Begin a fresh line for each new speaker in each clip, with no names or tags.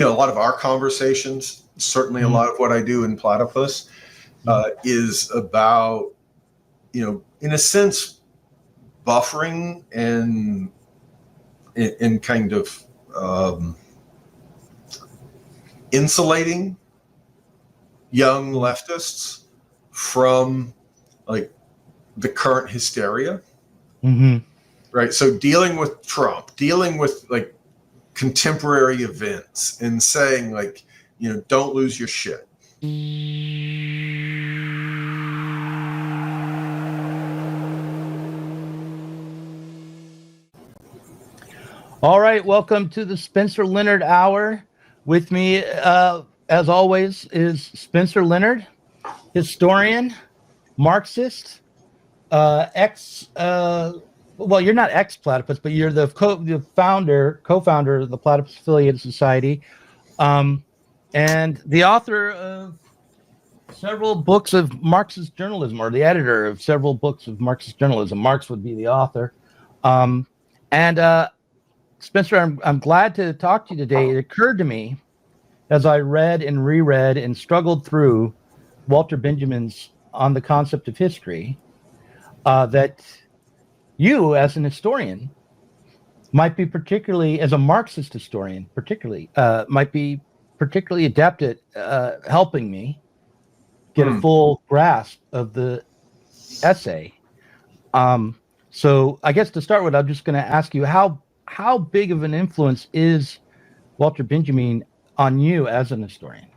a lot of our conversations, certainly a lot of what I do in Platypus, is about, in a sense, buffering and kind of insulating young leftists from like the current hysteria. Right. So dealing with Trump, dealing with like contemporary events and saying like, don't lose your shit.
All right. Welcome to the Spencer Leonard Hour. With me, as always, is Spencer Leonard, historian, Marxist, well, you're not ex-Platypus, but you're the co-founder of the Platypus Affiliated Society, and the author of several books of Marxist journalism, or the editor of several books of Marxist journalism. Marx would be the author. Spencer, I'm glad to talk to you today. It occurred to me as I read and reread and struggled through Walter Benjamin's On the Concept of History, that you, as an historian, might be particularly, as a Marxist historian, might be particularly adept at helping me get a full grasp of the essay. So I guess to start with, I'm just going to ask you, how big of an influence is Walter Benjamin on you as an historian?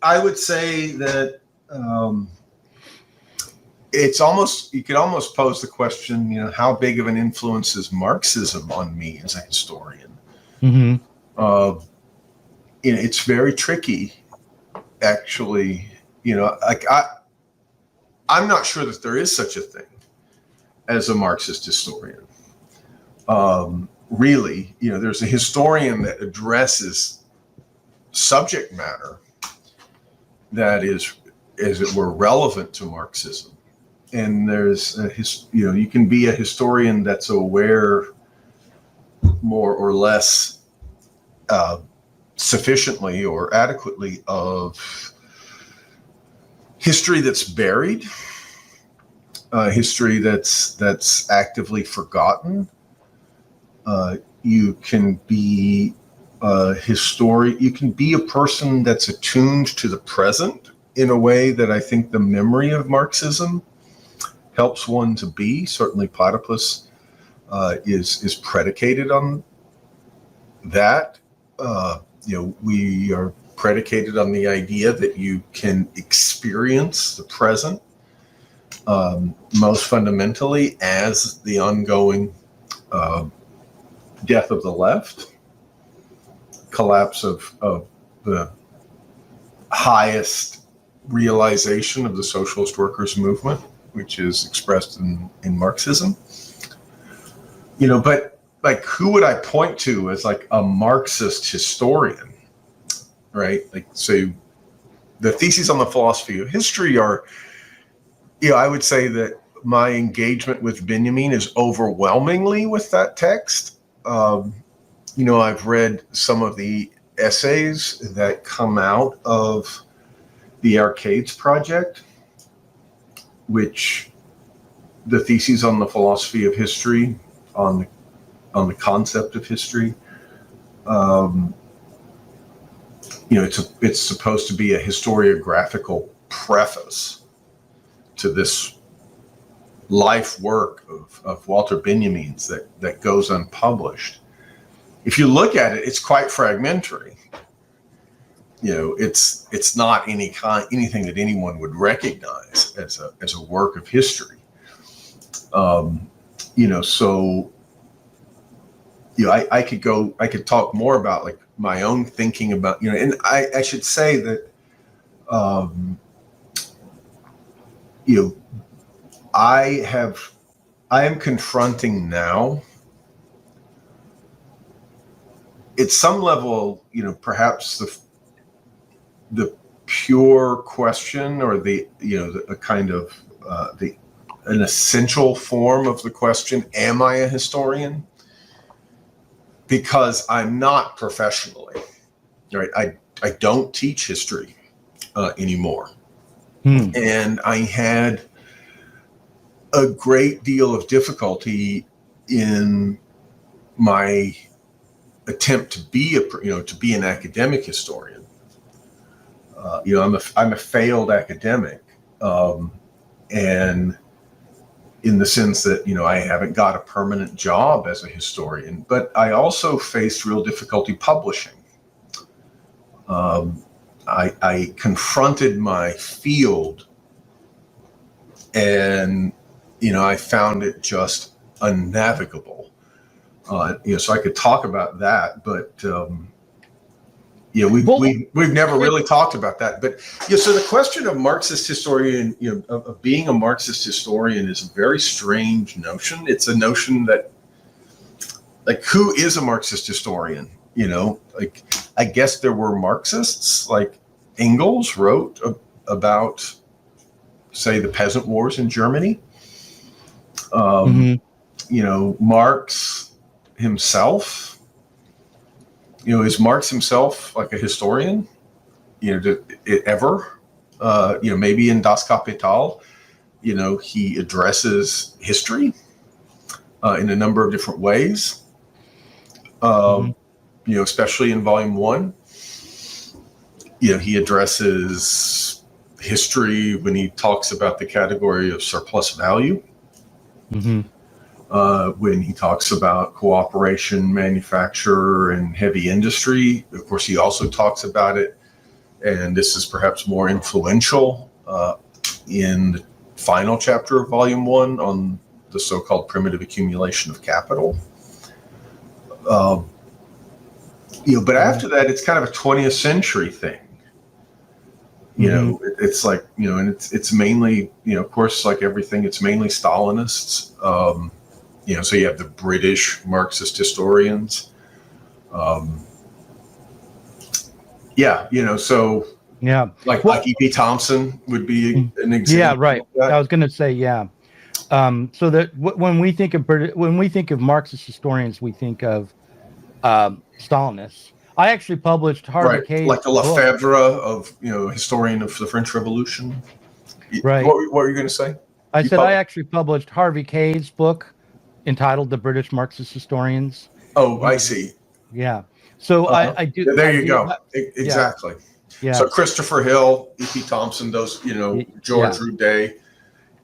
I would say that it's almost, you could almost pose the question, how big of an influence is Marxism on me as a historian? It's very tricky, actually. I'm not sure that there is such a thing as a Marxist historian. Really, there's a historian that addresses subject matter that is, as it were, relevant to Marxism. And there's you can be a historian that's aware more or less sufficiently or adequately of history that's buried, history that's actively forgotten. You can be a historian. You can be a person that's attuned to the present in a way that I think the memory of Marxism helps one to be. Certainly, Platypus is predicated on that. We are predicated on the idea that you can experience the present, most fundamentally as the ongoing death of the left, collapse of the highest realization of the socialist workers' movement, which is expressed in Marxism. But like, who would I point to as like a Marxist historian, right? Like, so the theses on the philosophy of history are, I would say that my engagement with Benjamin is overwhelmingly with that text. I've read some of the essays that come out of the Arcades Project, which the theses on the philosophy of history, on the concept of history. It's supposed to be a historiographical preface to this life work of Walter Benjamin's that goes unpublished. If you look at it, it's quite fragmentary. It's not anything that anyone would recognize as a work of history. I could talk more about like my own thinking about, and I should say that, I am confronting now, at some level, perhaps the pure question, or a kind of an essential form of the question, am I a historian? because I'm not professionally, right? I don't teach history anymore. And I had a great deal of difficulty in my attempt to be an academic historian. I'm a failed academic, and in the sense that I haven't got a permanent job as a historian, but I also faced real difficulty publishing. I confronted my field, and I found it just unnavigable. So I could talk about that, but we've never really talked about that. But so the question of Marxist historian, of being a Marxist historian, is a very strange notion. It's a notion that, like, who is a Marxist historian? Like, I guess there were Marxists, like Engels wrote about, say, the peasant wars in Germany. Marx himself, is Marx himself like a historian? Ever? Maybe in Das Kapital, he addresses history in a number of different ways. Especially in Volume 1, he addresses history when he talks about the category of surplus value. When he talks about cooperation, manufacture, and heavy industry. Of course, he also talks about it, and this is perhaps more influential in the final chapter of Volume 1 on the so-called primitive accumulation of capital. But after that, it's kind of a 20th century thing. It's like, and it's mainly, of course, like everything, it's mainly Stalinists. So you have the British Marxist historians. Like E.P. Thompson would be an example.
Yeah, right. I was going to say, yeah. So that when we think of Marxist historians, we think of Stalinists. I actually published Harvey K's
like the Lefebvre of historian of the French Revolution.
Right.
What were you going to say?
I actually published Harvey K's book entitled "The British Marxist Historians."
Oh, I see.
Yeah. So I do.
There you go. Exactly.
Yeah.
So Christopher Hill, E.P. Thompson, those George Roudet.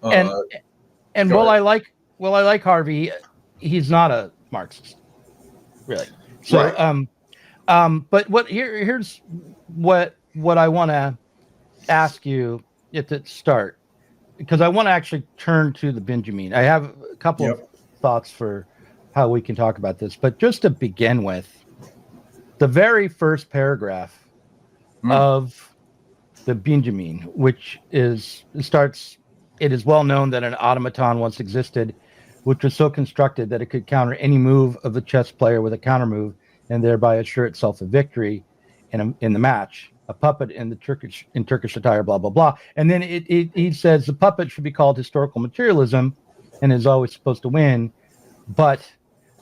And while I like Harvey, he's not a Marxist, really. So
right.
But here's what I want to ask you at the start, because I want to actually turn to the Benjamin. I have a couple of thoughts for how we can talk about this, but just to begin with, the very first paragraph of the Benjamin, which starts, "It is well known that an automaton once existed, which was so constructed that it could counter any move of the chess player with a counter move, and thereby assure itself a victory in the match. A puppet in Turkish attire, blah blah blah." And then he says the puppet should be called historical materialism, and is always supposed to win, but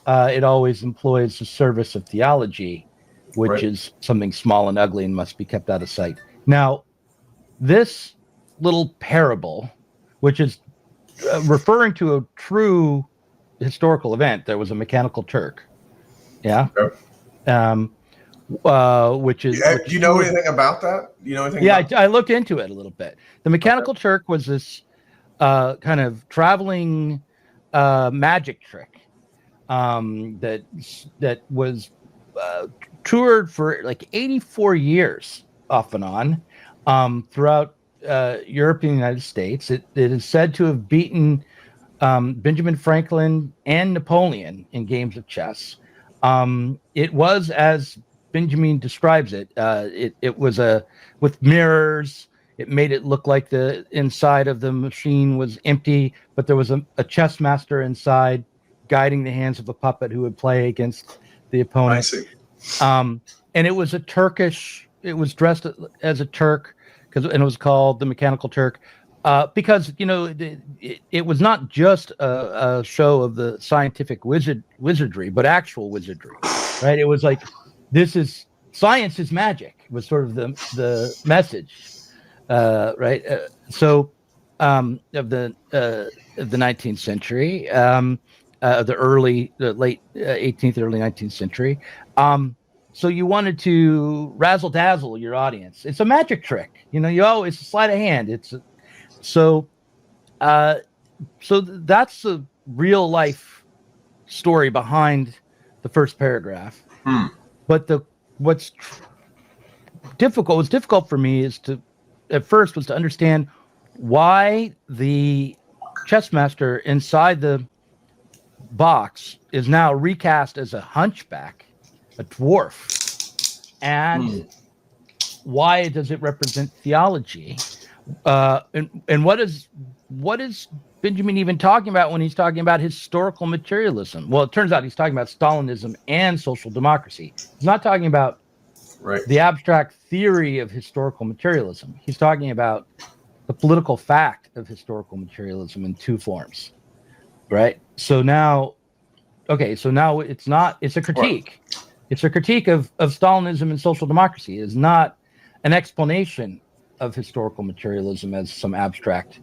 it always employs the service of theology, which is something small and ugly and must be kept out of sight. Now, this little parable, which is referring to a true historical event, there was a mechanical Turk. Yeah. Okay. Which is.
Do you know anything about that?
I looked into it a little bit. The mechanical Turk was this kind of traveling magic trick that was toured for like 84 years off and on throughout Europe and the United States. It is said to have beaten Benjamin Franklin and Napoleon in games of chess. It was, as Benjamin describes it, it was with mirrors. It made it look like the inside of the machine was empty, but there was a chess master inside guiding the hands of a puppet who would play against the opponent.
I see.
And it was it was dressed as a Turk, and it was called the Mechanical Turk, because it was not just a show of the scientific wizardry, but actual wizardry. right? It was like, science is magic was sort of the message, right? Of the 19th century, the late 18th, early 19th century. So you wanted to razzle dazzle your audience. It's a magic trick, it's a sleight of hand. So uh, that's the real life story behind the first paragraph. But what's difficult for me at first was to understand why the chess master inside the box is now recast as a hunchback, a dwarf, and why does it represent theology? And what is Benjamin even talking about when he's talking about historical materialism? Well, it turns out he's talking about Stalinism and social democracy. He's not talking about the abstract theory of historical materialism. He's talking about the political fact of historical materialism in two forms, right? So now it's a critique. It's a critique of Stalinism and social democracy. It's not an explanation of historical materialism as some abstract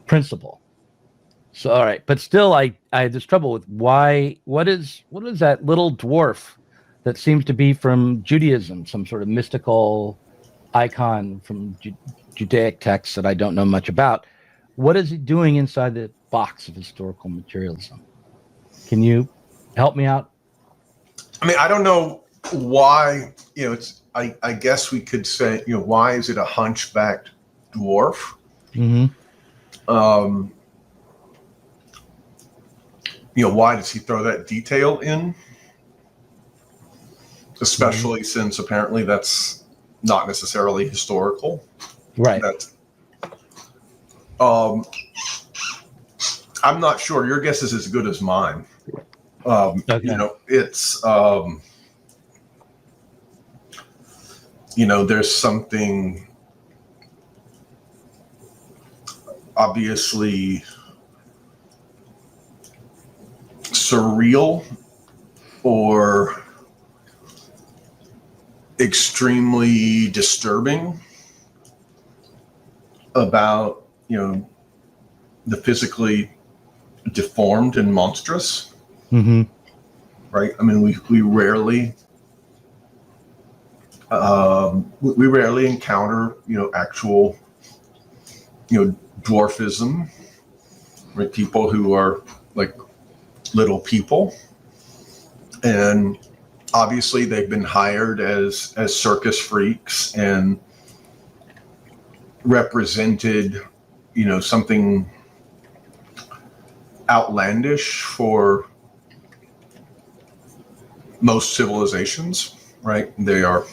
principle. So, all right, but still, I have this trouble with what is that little dwarf that seems to be from Judaism, some sort of mystical icon from Judaic texts that I don't know much about. What is he doing inside the box of historical materialism? Can you help me out?
I mean, I don't know why, I guess we could say, why is it a hunchbacked dwarf?
Mm-hmm.
Why does he throw that detail in? Especially since apparently that's not necessarily historical.
Right.
I'm not sure. Your guess is as good as mine.
Okay.
It's, there's something obviously surreal or extremely disturbing about, the physically deformed and monstrous.
Mm-hmm.
Right. I mean, we rarely encounter, actual, dwarfism, right? People who are like little people, and obviously they've been hired as circus freaks and represented, something outlandish for most civilizations, right? They are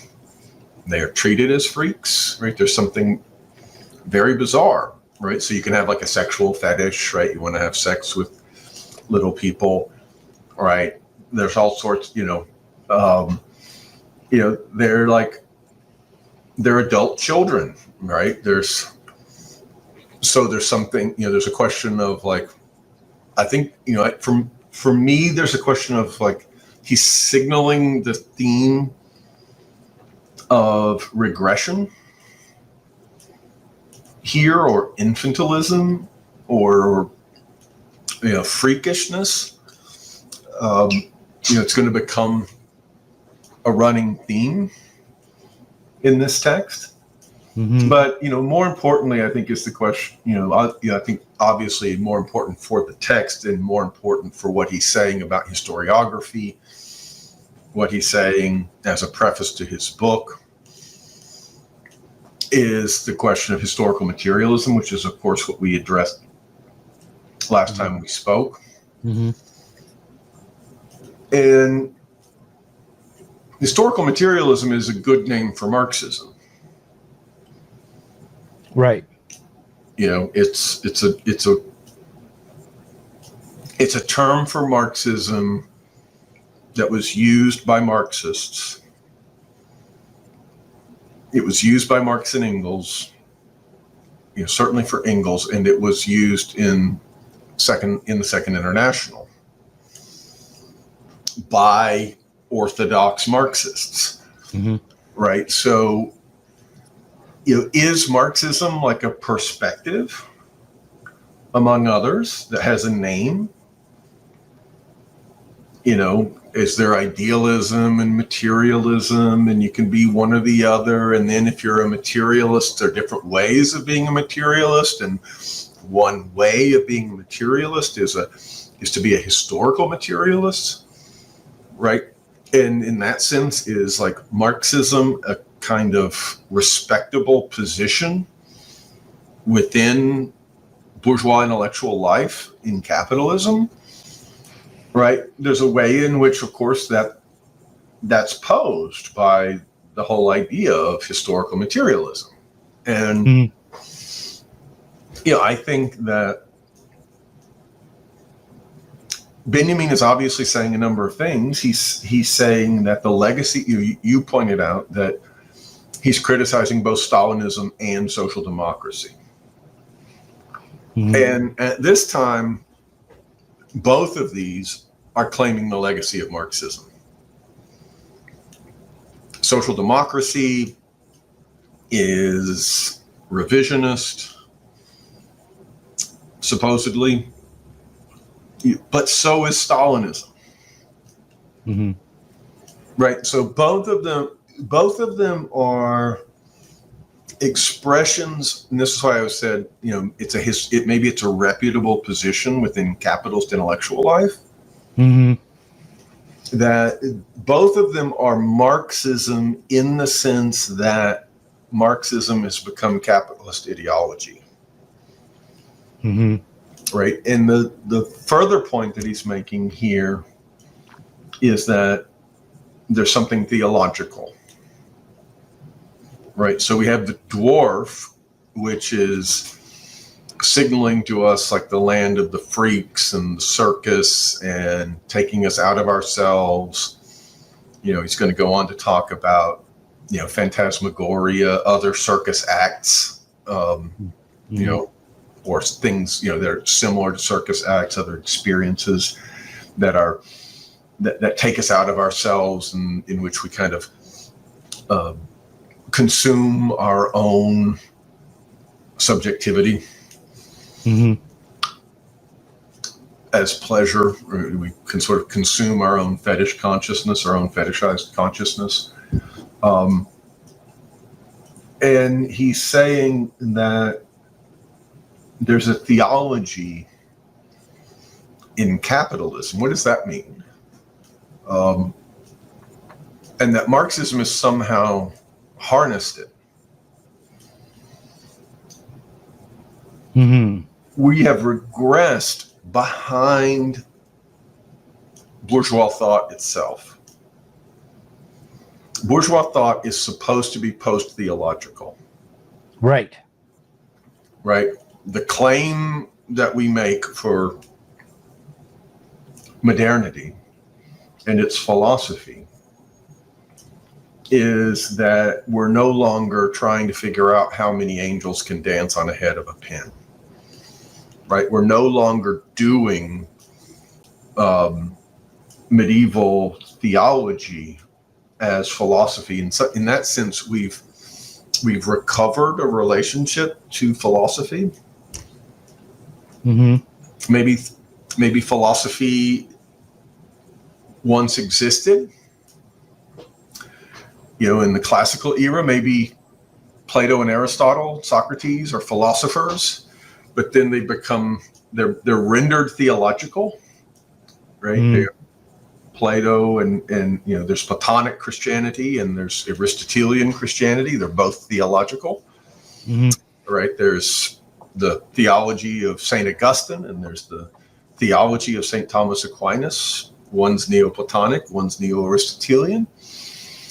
treated as freaks, right? There's something very bizarre, right? So you can have like a sexual fetish, right? You want to have sex with little people, right? There's all sorts, they're adult children, right? There's something, there's a question of like, I think, for me, there's a question of like, he's signaling the theme of regression here, or infantilism, or freakishness. It's going to become a running theme in this text.
Mm-hmm.
But more importantly, I think is the question. I think obviously more important for the text and more important for what he's saying about historiography, what he's saying as a preface to his book, is the question of historical materialism, which is, of course, what we addressed last time we spoke.
Mm-hmm.
And historical materialism is a good name for Marxism.
Right.
It's a term for Marxism that was used by Marxists. It was used by Marx and Engels, certainly for Engels, and it was used in the Second International by orthodox Marxists,
Mm-hmm.
right? So, is Marxism like a perspective among others that has a name? Is there idealism and materialism, and you can be one or the other? And then if you're a materialist, there are different ways of being a materialist. And one way of being a materialist is to be a historical materialist, right? And in that sense, is like Marxism a kind of respectable position within bourgeois intellectual life in capitalism? Right. There's a way in which, of course, that's posed by the whole idea of historical materialism. And,
Mm-hmm.
I think that Benjamin is obviously saying a number of things. He's saying that the legacy, you pointed out that he's criticizing both Stalinism and social democracy.
Mm-hmm.
And at this time, both of these are claiming the legacy of Marxism. Social democracy is revisionist, supposedly, but so is Stalinism.
Mm-hmm.
Right. So both of them are expressions, and this is why I said, maybe it's a reputable position within capitalist intellectual life.
Mm-hmm.
That both of them are Marxism in the sense that Marxism has become capitalist ideology.
Mm-hmm.
Right. And the further point that he's making here is that there's something theological. Right. So we have the dwarf, which is signaling to us like the land of the freaks and the circus and taking us out of ourselves. He's going to go on to talk about, phantasmagoria, other circus acts, or things, that are similar to circus acts, other experiences that take us out of ourselves and in which we kind of consume our own subjectivity.
Mm-hmm.
As pleasure. We can sort of consume our own fetish consciousness, our own fetishized consciousness. And he's saying that there's a theology in capitalism. What does that mean? And that Marxism has somehow harnessed it.
Mm-hmm.
We have regressed behind bourgeois thought itself. Bourgeois thought is supposed to be post-theological.
Right.
Right? The claim that we make for modernity and its philosophy is that we're no longer trying to figure out how many angels can dance on a head of a pin. Right? We're no longer doing medieval theology as philosophy. And so in that sense, we've recovered a relationship to philosophy.
Mm-hmm.
Maybe philosophy once existed. In the classical era, maybe Plato and Aristotle, Socrates are philosophers, but then they're rendered theological, right?
Mm.
Plato and there's Platonic Christianity and there's Aristotelian Christianity. They're both theological,
Mm-hmm.
right? There's the theology of St. Augustine and there's the theology of St. Thomas Aquinas. One's Neoplatonic, one's Neo-Aristotelian.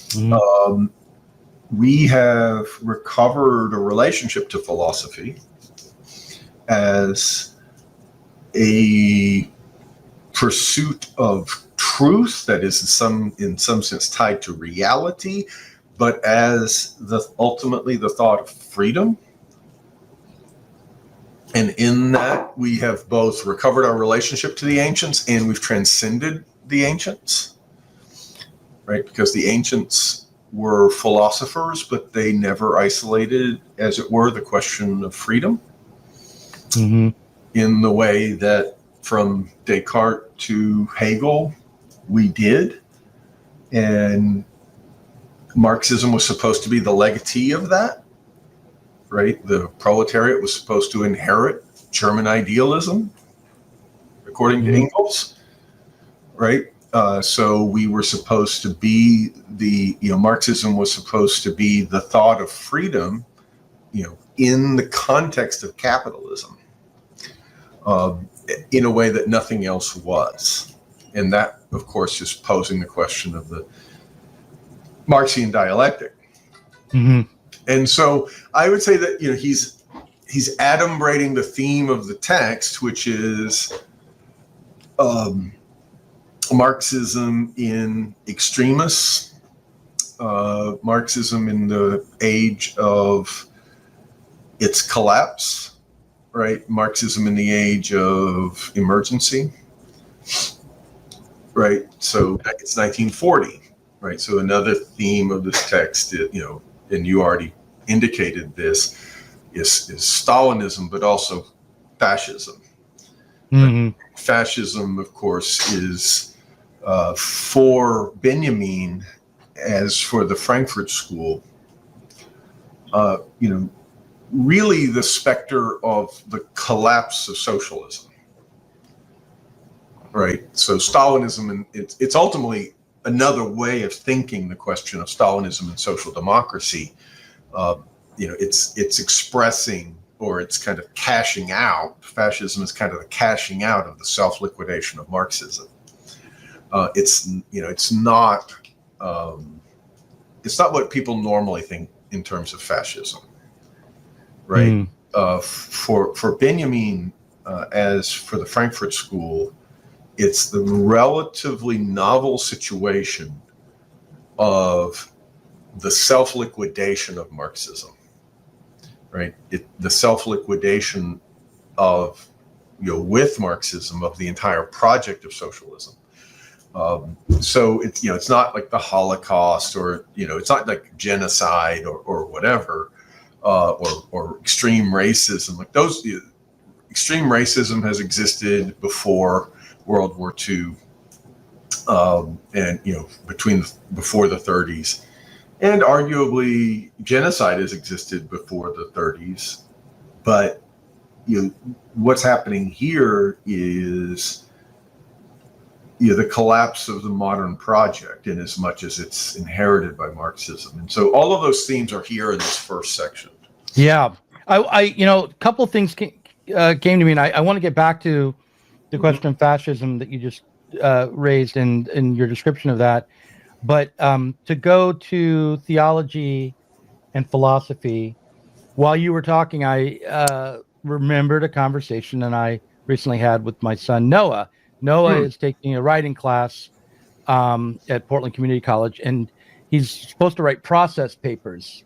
Mm-hmm.
We have recovered a relationship to philosophy as a pursuit of truth that is in some sense tied to reality, but as ultimately the thought of freedom. And in that, we have both recovered our relationship to the ancients and we've transcended the ancients. right? Because the ancients were philosophers, but they never isolated, as it were, the question of freedom in the way that from Descartes to Hegel we did. And Marxism was supposed to be the legatee of that, right? The proletariat was supposed to inherit German idealism, according to Engels, right? So we were supposed to be Marxism was supposed to be the thought of freedom, in the context of capitalism, in a way that nothing else was. And that, of course, is posing the question of the Marxian dialectic. And so I would say that, he's adumbrating the theme of the text, which is Marxism in extremis, Marxism in the age of its collapse, right? Marxism in the age of emergency, right? So it's 1940, right? So another theme of this text, and you already indicated this, is Stalinism, but also fascism. Fascism, of course, is for Benjamin, as for the Frankfurt School, really the specter of the collapse of socialism, right? So Stalinism, and it's ultimately another way of thinking the question of Stalinism and social democracy. It's expressing, or it's kind of cashing out. Fascism is kind of the cashing out of the self-liquidation of Marxism. It's not what people normally think in terms of fascism, right? For Benjamin, as for the Frankfurt School, it's the relatively novel situation of the self-liquidation of Marxism, right? The self-liquidation of, with Marxism, of the entire project of socialism. So it's not like the Holocaust, or it's not like genocide or whatever, or extreme racism. Like those, extreme racism has existed before World War II, and before the 30s, and arguably genocide has existed before the 30s. But what's happening here is the collapse of the modern project, in as much as it's inherited by Marxism. And so all of those themes are here in this first section.
Yeah. A couple of things came to me, and I want to get back to the question of fascism that you just raised in your description of that. But to go to theology and philosophy, while you were talking, I remembered a conversation that I recently had with my son, Noah. Noah is taking a writing class at Portland Community College, and he's supposed to write process papers.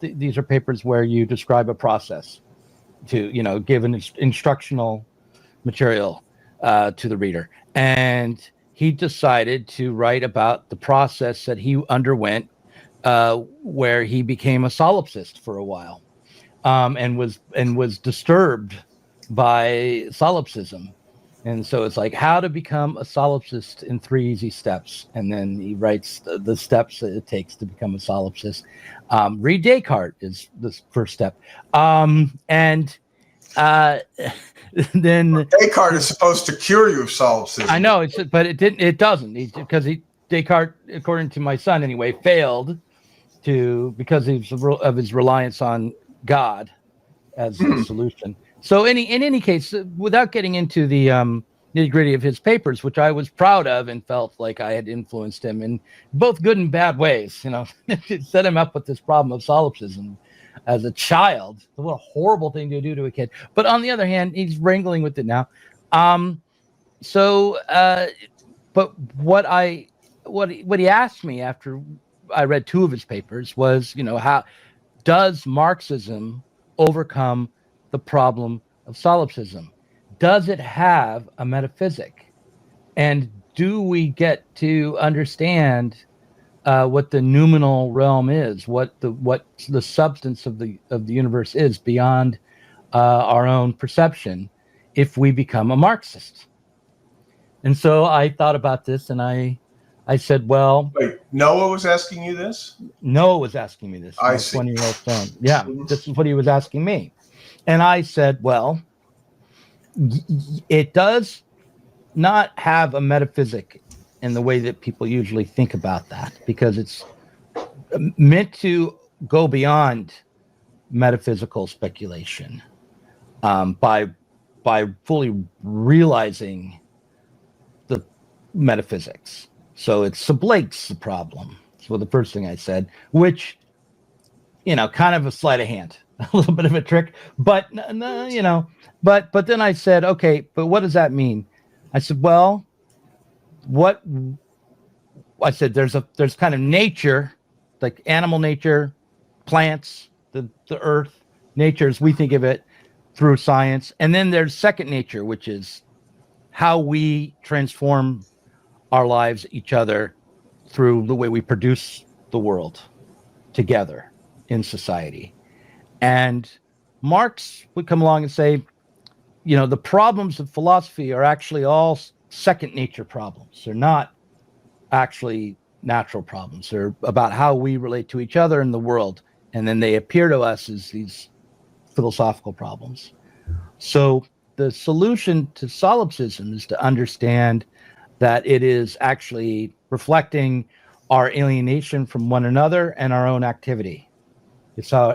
These are papers where you describe a process to, give an instructional material to the reader. And he decided to write about the process that he underwent, where he became a solipsist for a while, and was disturbed by solipsism. And so it's like how to become a solipsist in 3 easy steps. And then he writes the steps that it takes to become a solipsist. Read Descartes is the first step. Then
Descartes is supposed to cure you of solipsism.
I know, but it doesn't, because Descartes, according to my son anyway, failed because of his reliance on God as the solution. So in any case, without getting into the nitty-gritty of his papers, which I was proud of and felt like I had influenced him in both good and bad ways, set him up with this problem of solipsism as a child. What a horrible thing to do to a kid. But on the other hand, he's wrangling with it now. But what he asked me after I read 2 of his papers was, how does Marxism overcome the problem of solipsism? Does it have a metaphysic? And do we get to understand what the noumenal realm is, what the substance of the universe is beyond our own perception, if we become a Marxist. And so I thought about this, and I said, well,
Wait, Noah was asking you this?
Noah was asking me this.
I
My
see.
20-year-old son. Yeah,
Mhm.
this is what he was asking me. And I said, well, it does not have a metaphysic in the way that people usually think about that, because it's meant to go beyond metaphysical speculation, by fully realizing the metaphysics. So it sublates the problem. So the first thing I said, which, kind of a sleight of hand, a little bit of a trick, but but then I said, okay, but what does that mean? I said, well, there's kind of nature, like animal nature, plants, the earth, nature as we think of it through science. And then there's second nature, which is how we transform our lives, each other, through the way we produce the world together in society. And Marx would come along and say, the problems of philosophy are actually all second nature problems. They're not actually natural problems. They're about how we relate to each other in the world. And then they appear to us as these philosophical problems. So the solution to solipsism is to understand that it is actually reflecting our alienation from one another and our own activity.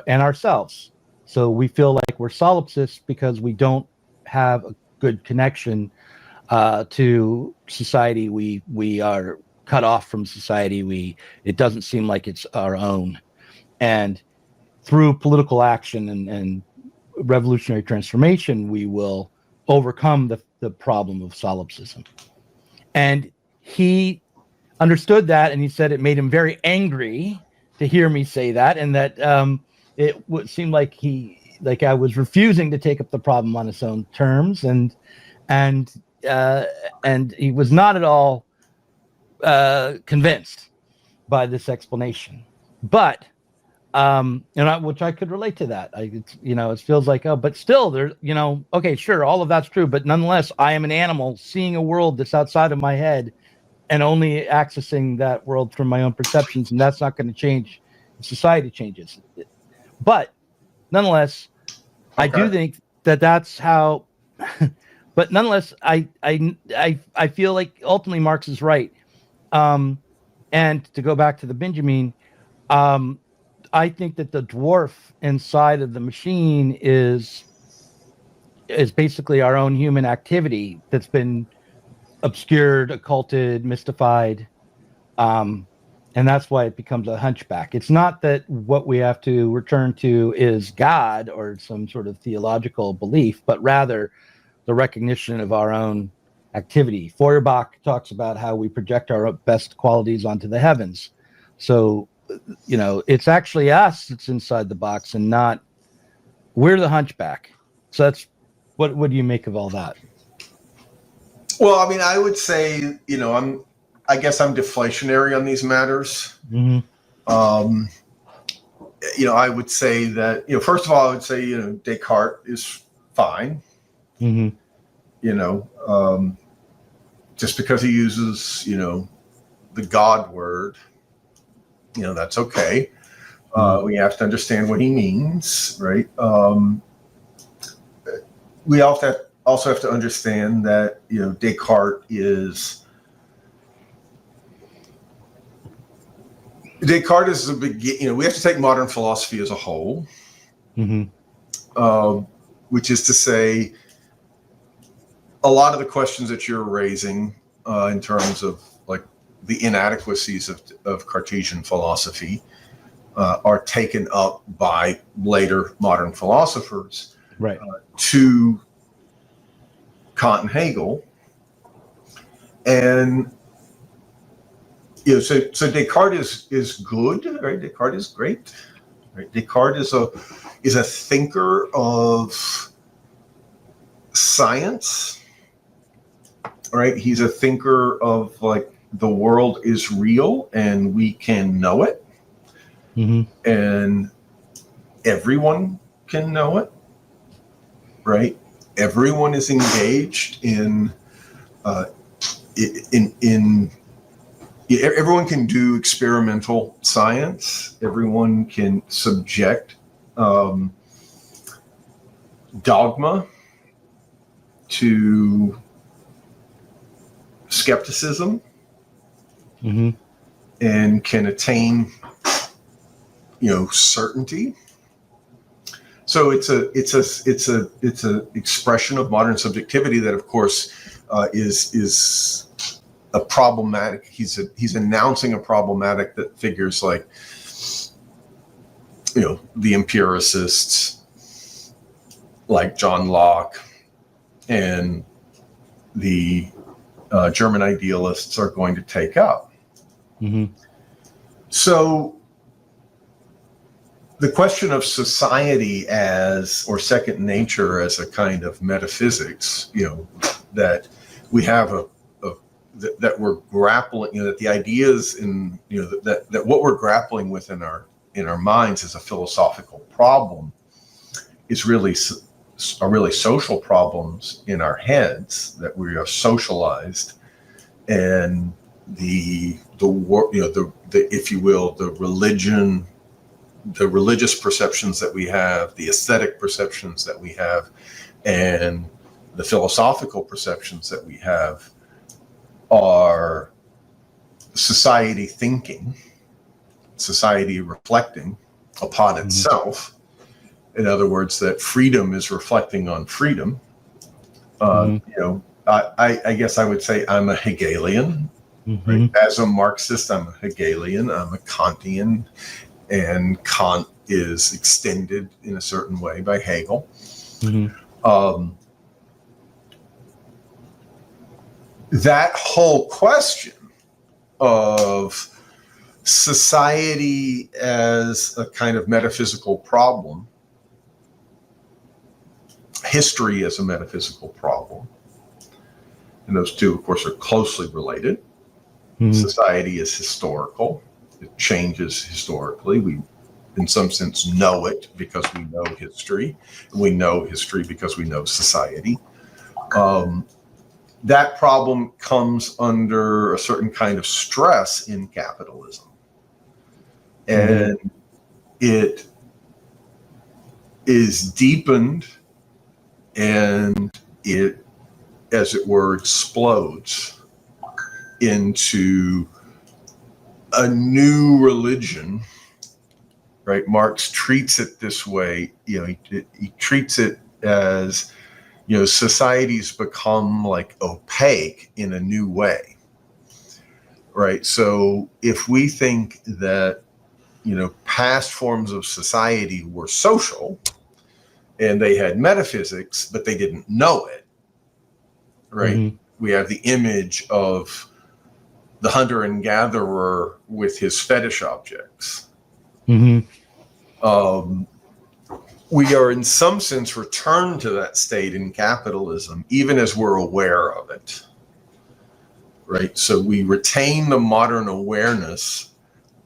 And ourselves. So we feel like we're solipsists because we don't have a good connection to society. We are cut off from society. It doesn't seem like it's our own. And through political action and revolutionary transformation, we will overcome the problem of solipsism. And he understood that, and he said it made him very angry to hear me say that, and that it would seem like I was refusing to take up the problem on his own terms, and he was not at all convinced by this explanation. But which I could relate to that. It feels like, but still there, okay, sure, all of that's true, but nonetheless, I am an animal seeing a world that's outside of my head and only accessing that world from my own perceptions, and that's not going to change if society changes. But nonetheless, okay. I do think that's how. But nonetheless, I feel like ultimately Marx is right. And to go back to the Benjamin, I think that the dwarf inside of the machine is basically our own human activity that's been obscured, occulted, mystified, and that's why it becomes a hunchback. It's not that what we have to return to is God or some sort of theological belief, but rather the recognition of our own activity. Feuerbach talks about how we project our best qualities onto the heavens. So, it's actually us that's inside the box and not, we're the hunchback. So that's, what do you make of all that?
Well, I mean, I would say, I guess I'm deflationary on these matters.
Mm-hmm.
I would say that, first of all, I would say, Descartes is fine.
Mm-hmm.
Just because he uses, the God word, that's okay. We have to understand what he means, right? We also have to understand that, Descartes is a big, we have to take modern philosophy as a whole,
mm-hmm.
Which is to say, a lot of the questions that you're raising in terms of like the inadequacies of Cartesian philosophy are taken up by later modern philosophers,
right?
To Kant and Hegel, and so Descartes is good, right? Descartes is great, right? Descartes is a thinker of science, right? He's a thinker of like the world is real and we can know it, and everyone can know it, right? Everyone is engaged in everyone can do experimental science. Everyone can subject dogma to skepticism, and can attain, certainty. So it's a expression of modern subjectivity that, of course, is a problematic. He's announcing a problematic that figures like, the empiricists like John Locke and the German idealists are going to take up. So the question of society or second nature as a kind of metaphysics, that we have that we're grappling, that the ideas in, that what we're grappling with in our minds as a philosophical problem is really social problems in our heads, that we are socialized, and the if you will, the religious perceptions that we have, the aesthetic perceptions that we have, and the philosophical perceptions that we have are society thinking, society reflecting upon itself. In other words, that freedom is reflecting on freedom. I guess I would say I'm a Hegelian. Right? As a Marxist, I'm a Hegelian. I'm a Kantian, and Kant is extended in a certain way by Hegel. That whole question of society as a kind of metaphysical problem, history as a metaphysical problem, and those two, of course, are closely related. Society is historical. It changes historically. We, in some sense, know it because we know history. We know history because we know society. That problem comes under a certain kind of stress in capitalism. And it is deepened, and it, as it were, explodes into a new religion, right? Marx treats it this way. He treats it as, societies become like opaque in a new way, right? So if we think that, past forms of society were social and they had metaphysics, but they didn't know it, right? We have the image of the hunter and gatherer with his fetish objects. We are in some sense returned to that state in capitalism, even as we're aware of it, right? So we retain the modern awareness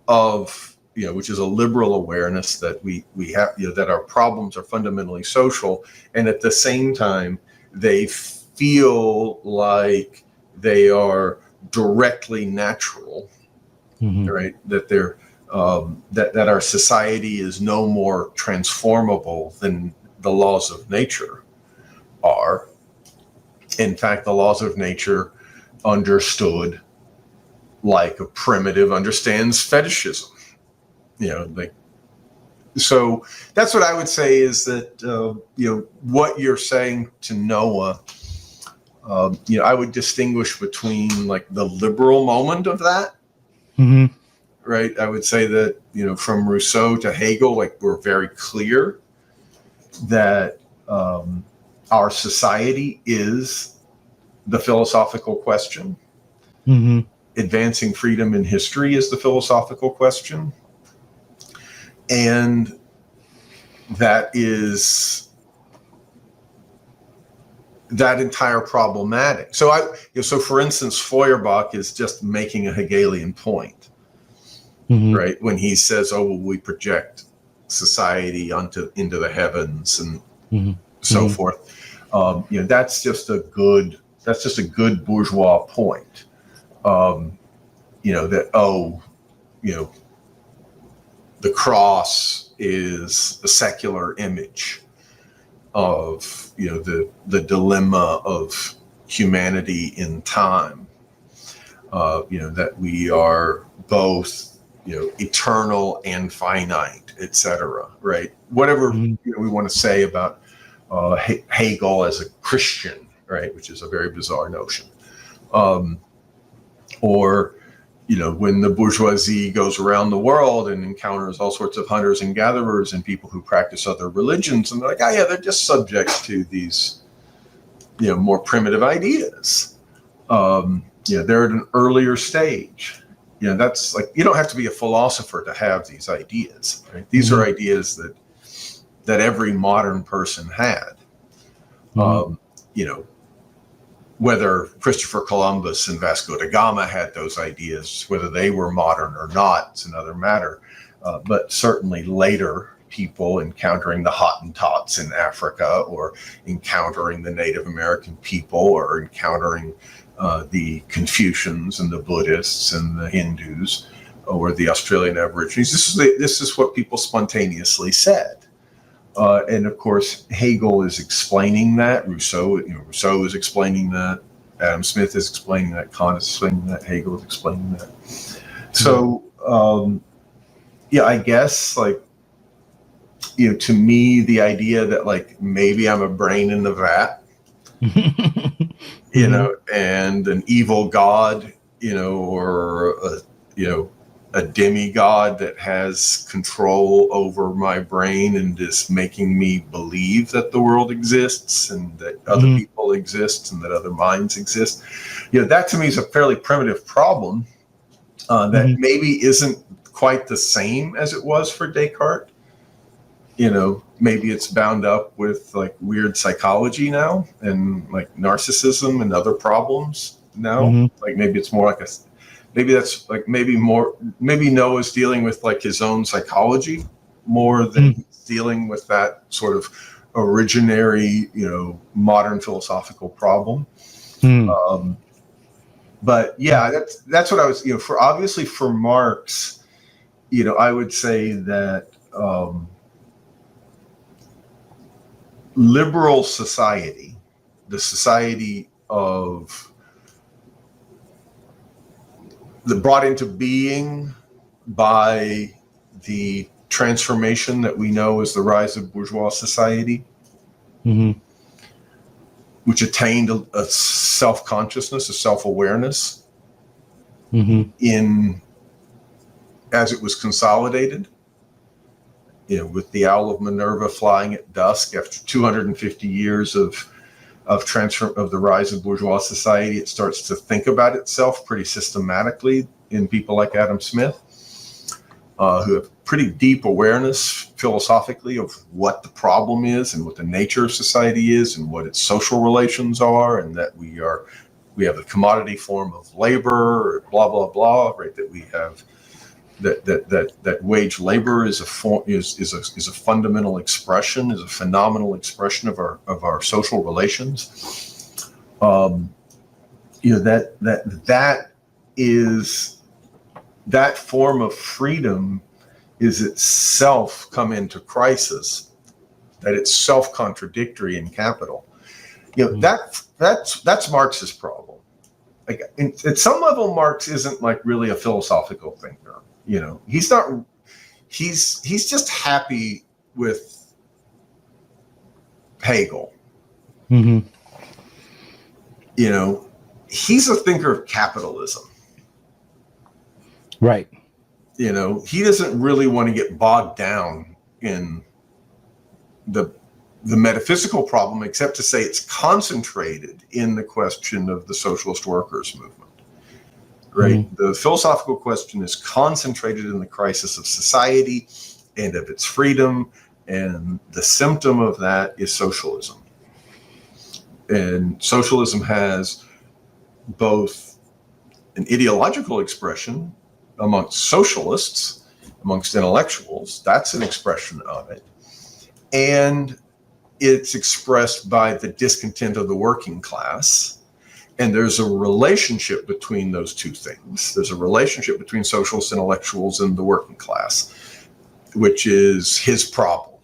of, which is a liberal awareness that we have, that our problems are fundamentally social, and at the same time, they feel like they are directly natural, right? That they're that our society is no more transformable than the laws of nature are. In fact, the laws of nature, understood like a primitive understands fetishism. So that's what I would say is that what you're saying to Noah. I would distinguish between like the liberal moment of that, right? I would say that, from Rousseau to Hegel, like we're very clear that our society is the philosophical question. Advancing freedom in history is the philosophical question. And that entire problematic. So for instance, Feuerbach is just making a Hegelian point, right? When he says, "Oh, well, we project society into the heavens and so forth." That's just a good bourgeois point. The cross is a secular image of the dilemma of humanity in time. That we are both eternal and finite, etc. Right? Whatever we want to say about Hegel as a Christian, right? Which is a very bizarre notion. Or when the bourgeoisie goes around the world and encounters all sorts of hunters and gatherers and people who practice other religions, and they're like, oh yeah, they're just subject to these, more primitive ideas. They're at an earlier stage. That's like, you don't have to be a philosopher to have these ideas, right? These are ideas that every modern person had. Whether Christopher Columbus and Vasco da Gama had those ideas, whether they were modern or not, it's another matter. But certainly later people encountering the Hottentots in Africa, or encountering the Native American people, or encountering the Confucians and the Buddhists and the Hindus, or the Australian Aborigines. This is what people spontaneously said. And of course, Hegel is explaining that. Rousseau is explaining that. Adam Smith is explaining that. Kant is explaining that. Hegel is explaining that. So, I guess to me, the idea that maybe I'm a brain in the vat, and an evil God, or a demigod that has control over my brain and is making me believe that the world exists and that other people exist and that other minds exist. That to me is a fairly primitive problem that maybe isn't quite the same as it was for Descartes. Maybe it's bound up with weird psychology now, and narcissism and other problems now. Maybe it's more maybe Noah's dealing with his own psychology more than he's dealing with that sort of originary, modern philosophical problem. But yeah, that's what I was, obviously for Marx, I would say that liberal society, the society of brought into being by the transformation that we know as the rise of bourgeois society, which attained a self-consciousness, a self-awareness as it was consolidated, with the owl of Minerva flying at dusk after 250 years of the rise of bourgeois society. It starts to think about itself pretty systematically in people like Adam Smith, who have pretty deep awareness philosophically of what the problem is and what the nature of society is and what its social relations are, and that we have the commodity form of labor, blah blah blah, right? That we have that wage labor is a fundamental expression, is a phenomenal expression of our social relations. That form of freedom is itself come into crisis, that it's self-contradictory in capital. That's Marx's problem. At some level, Marx isn't really a philosophical thinker. He's not. He's just happy with Hegel. He's a thinker of capitalism.
Right.
He doesn't really want to get bogged down in the metaphysical problem, except to say it's concentrated in the question of the socialist workers' movement. Right. The philosophical question is concentrated in the crisis of society and of its freedom, and the symptom of that is socialism. And socialism has both an ideological expression amongst socialists, amongst intellectuals. That's an expression of it. And it's expressed by the discontent of the working class. And there's a relationship between those two things. There's a relationship between socialist intellectuals and the working class, which is his problem,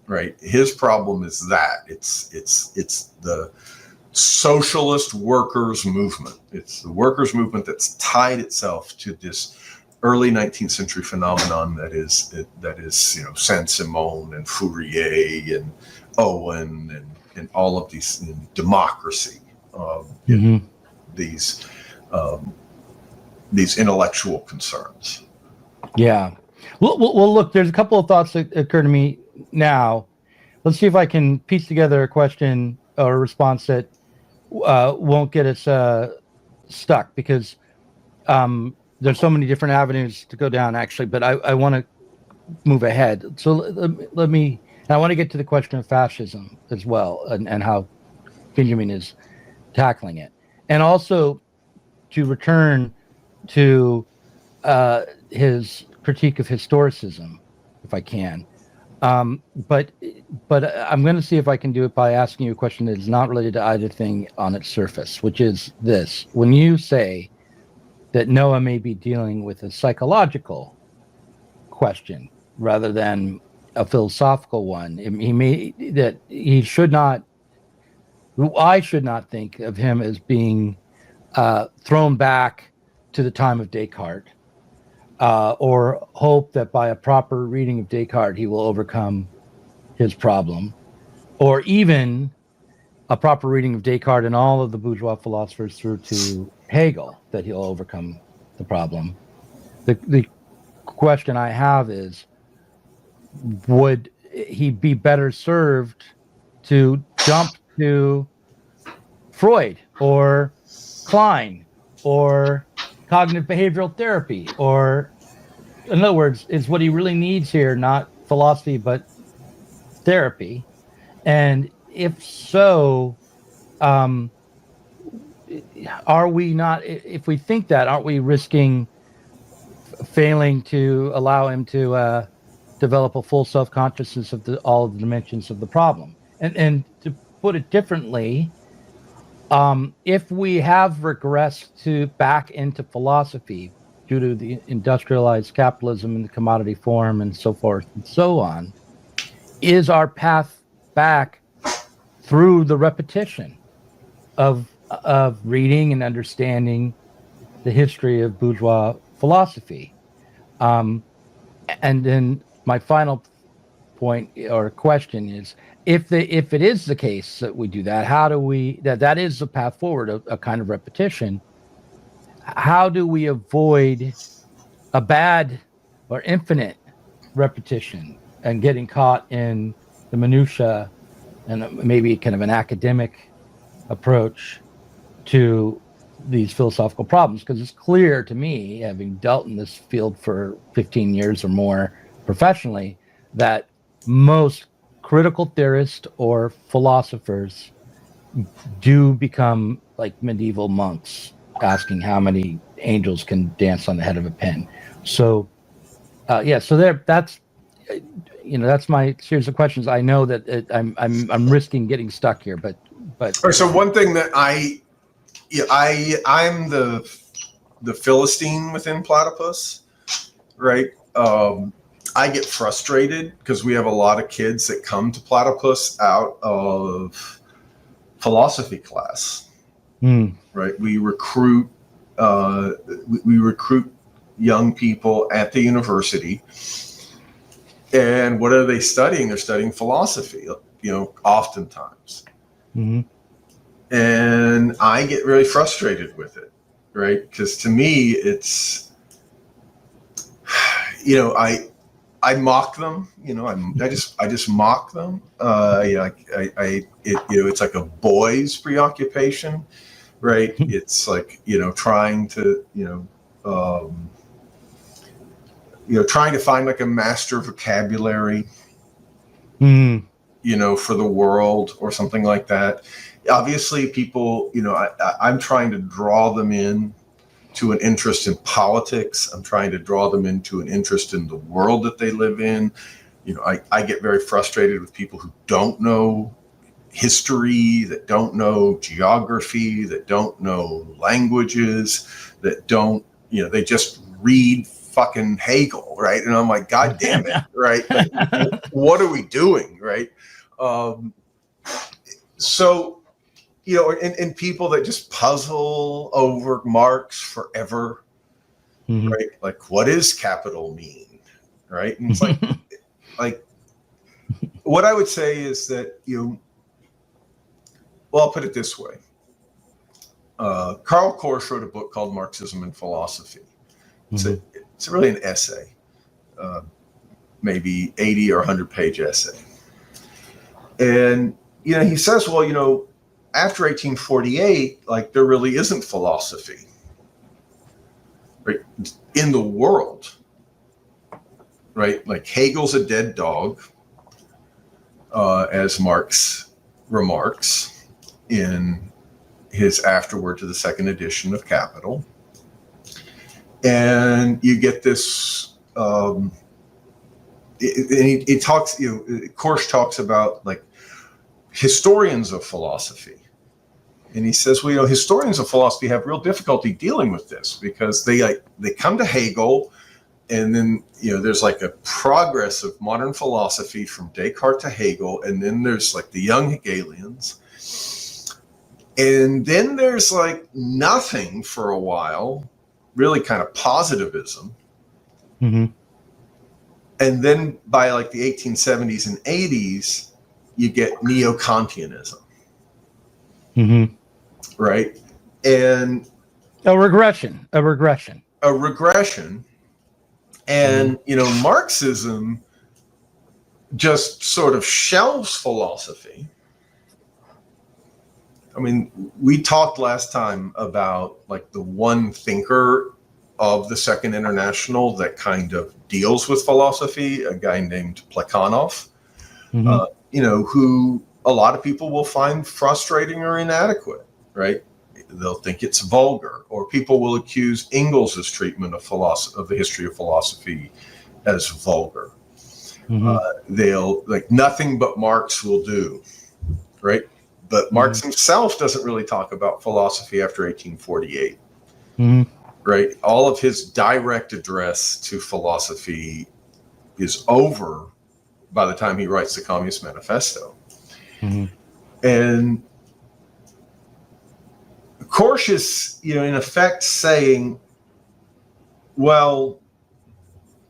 right? His problem is that it's the socialist workers movement. It's the workers movement that's tied itself to this early 19th century phenomenon that is Saint-Simon and Fourier and Owen and all of these democracy. These intellectual concerns.
Yeah. Well, look, there's a couple of thoughts that occur to me now. Let's see if I can piece together a question or a response that won't get us stuck, because there's so many different avenues to go down, actually, but I want to move ahead. So I want to get to the question of fascism as well, and how Benjamin is tackling it, and also to return to his critique of historicism, if I can. But I'm going to see if I can do it by asking you a question that is not related to either thing on its surface, which is this: when you say that Noah may be dealing with a psychological question rather than a philosophical one, I should not think of him as being thrown back to the time of Descartes, or hope that by a proper reading of Descartes he will overcome his problem, or even a proper reading of Descartes and all of the bourgeois philosophers through to Hegel, that he'll overcome the problem. The question I have is, would he be better served to jump to Freud or Klein or cognitive behavioral therapy? Or, in other words, is what he really needs here not philosophy but therapy? And if so, are we not, if we think that, aren't we risking failing to allow him to develop a full self-consciousness of all of the dimensions of the problem? And to put it differently, if we have regressed back into philosophy due to the industrialized capitalism and the commodity form and so forth and so on, is our path back through the repetition of reading and understanding the history of bourgeois philosophy? And then my final point or question is, if it is the case that we do that, how do we that is the path forward, a kind of repetition? How do we avoid a bad or infinite repetition and getting caught in the minutia and maybe kind of an academic approach to these philosophical problems? Because it's clear to me, having dealt in this field for 15 years or more professionally, that most critical theorists or philosophers do become like medieval monks, asking how many angels can dance on the head of a pin. So that's my series of questions. I know that I'm risking getting stuck here, but
so one thing that I'm the Philistine within Platypus, right? I get frustrated because we have a lot of kids that come to Platypus out of philosophy class, right? We recruit young people at the university, and what are they studying? They're studying philosophy, oftentimes.
Mm-hmm.
And I get really frustrated with it, right? Because to me, it's, I mock them. I just mock them. It's like a boy's preoccupation, right? It's like trying to trying to find like a master vocabulary, for the world or something like that. obviously people, I'm trying to draw them in to an interest in politics. I'm trying to draw them into an interest in the world that they live in. I get very frustrated with people who don't know history, that don't know geography, that don't know languages, that don't, they just read fucking Hegel, right? And I'm like, God damn it, right? Like, what are we doing, right? So, and people that just puzzle over Marx forever,
Mm-hmm.
right? Like, what does capital mean, right? And it's like, what I would say is that, well, I'll put it this way. Karl Korsch wrote a book called Marxism and Philosophy. It's really an essay, maybe 80 or 100-page essay. And, he says, well, after 1848, like, there really isn't philosophy, right, in the world, right? Like, Hegel's a dead dog, as Marx remarks in his afterword to the second edition of Capital. And you get this, it talks, Korsch talks about, like, historians of philosophy. And he says, well, historians of philosophy have real difficulty dealing with this because they come to Hegel, and then, there's like a progress of modern philosophy from Descartes to Hegel. And then there's like the young Hegelians. And then there's like nothing for a while, really kind of positivism.
Mm-hmm.
And then by like the 1870s and 80s, you get neo-Kantianism.
Mm-hmm.
Right? And
a regression.
And, Marxism just sort of shelves philosophy. I mean, we talked last time about like the one thinker of the Second International that kind of deals with philosophy, a guy named Plekhanov, who a lot of people will find frustrating or inadequate, right? They'll think it's vulgar, or people will accuse Engels's treatment of philosophy, of the history of philosophy, as vulgar. They'll like, nothing but Marx will do, right? But Marx himself doesn't really talk about philosophy after 1848, right? All of his direct address to philosophy is over by the time he writes the Communist Manifesto. And Korsch is, in effect saying, well,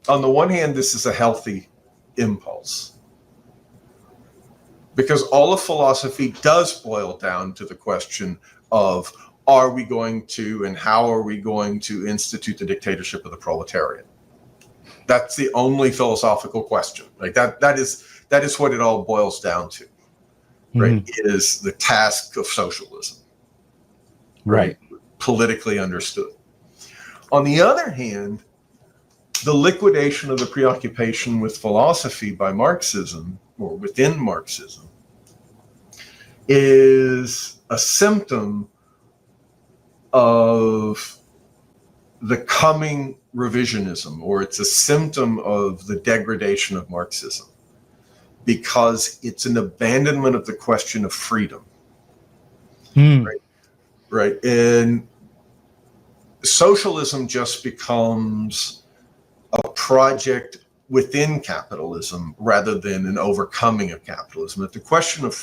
on the one hand, this is a healthy impulse, because all of philosophy does boil down to the question of, are we going to and how are we going to institute the dictatorship of the proletariat? That's the only philosophical question. Like that is what it all boils down to, right? It is the task of socialism. Right. Politically understood. On the other hand, the liquidation of the preoccupation with philosophy by Marxism, or within Marxism, is a symptom of the coming revisionism, or it's a symptom of the degradation of Marxism, because it's an abandonment of the question of freedom. Right. And socialism just becomes a project within capitalism rather than an overcoming of capitalism. That the question of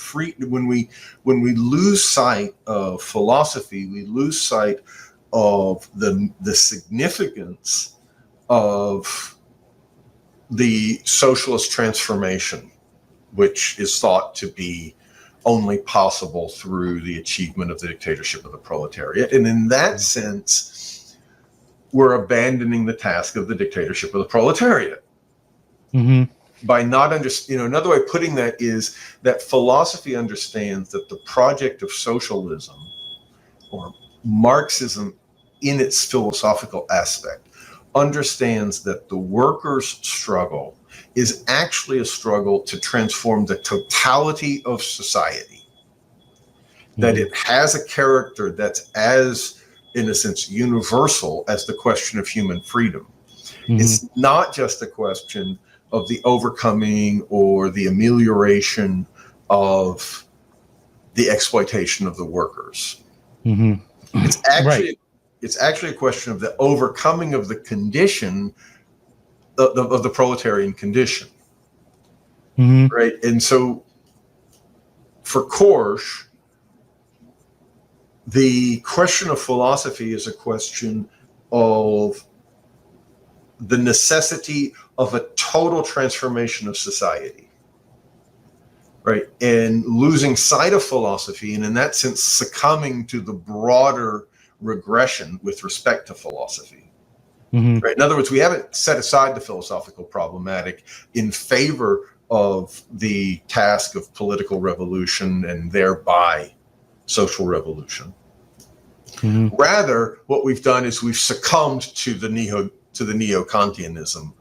when we lose sight of philosophy, we lose sight of the significance of the socialist transformation, which is thought to be only possible through the achievement of the dictatorship of the proletariat. And in that sense, we're abandoning the task of the dictatorship of the proletariat. By not understanding, another way of putting that is that philosophy understands that the project of socialism, or Marxism in its philosophical aspect, understands that the workers' struggle is actually a struggle to transform the totality of society. that it has a character that's as, in a sense, universal as the question of human freedom. It's not just a question of the overcoming or the amelioration of the exploitation of the workers. It's actually a question of the overcoming of the condition of the proletarian condition, right? And so, for Korsch, the question of philosophy is a question of the necessity of a total transformation of society, right? And losing sight of philosophy, and in that sense, succumbing to the broader regression with respect to philosophy, right? In other words, we haven't set aside the philosophical problematic in favor of the task of political revolution and thereby social revolution. Rather, what we've done is we've succumbed to the neo-Kantianism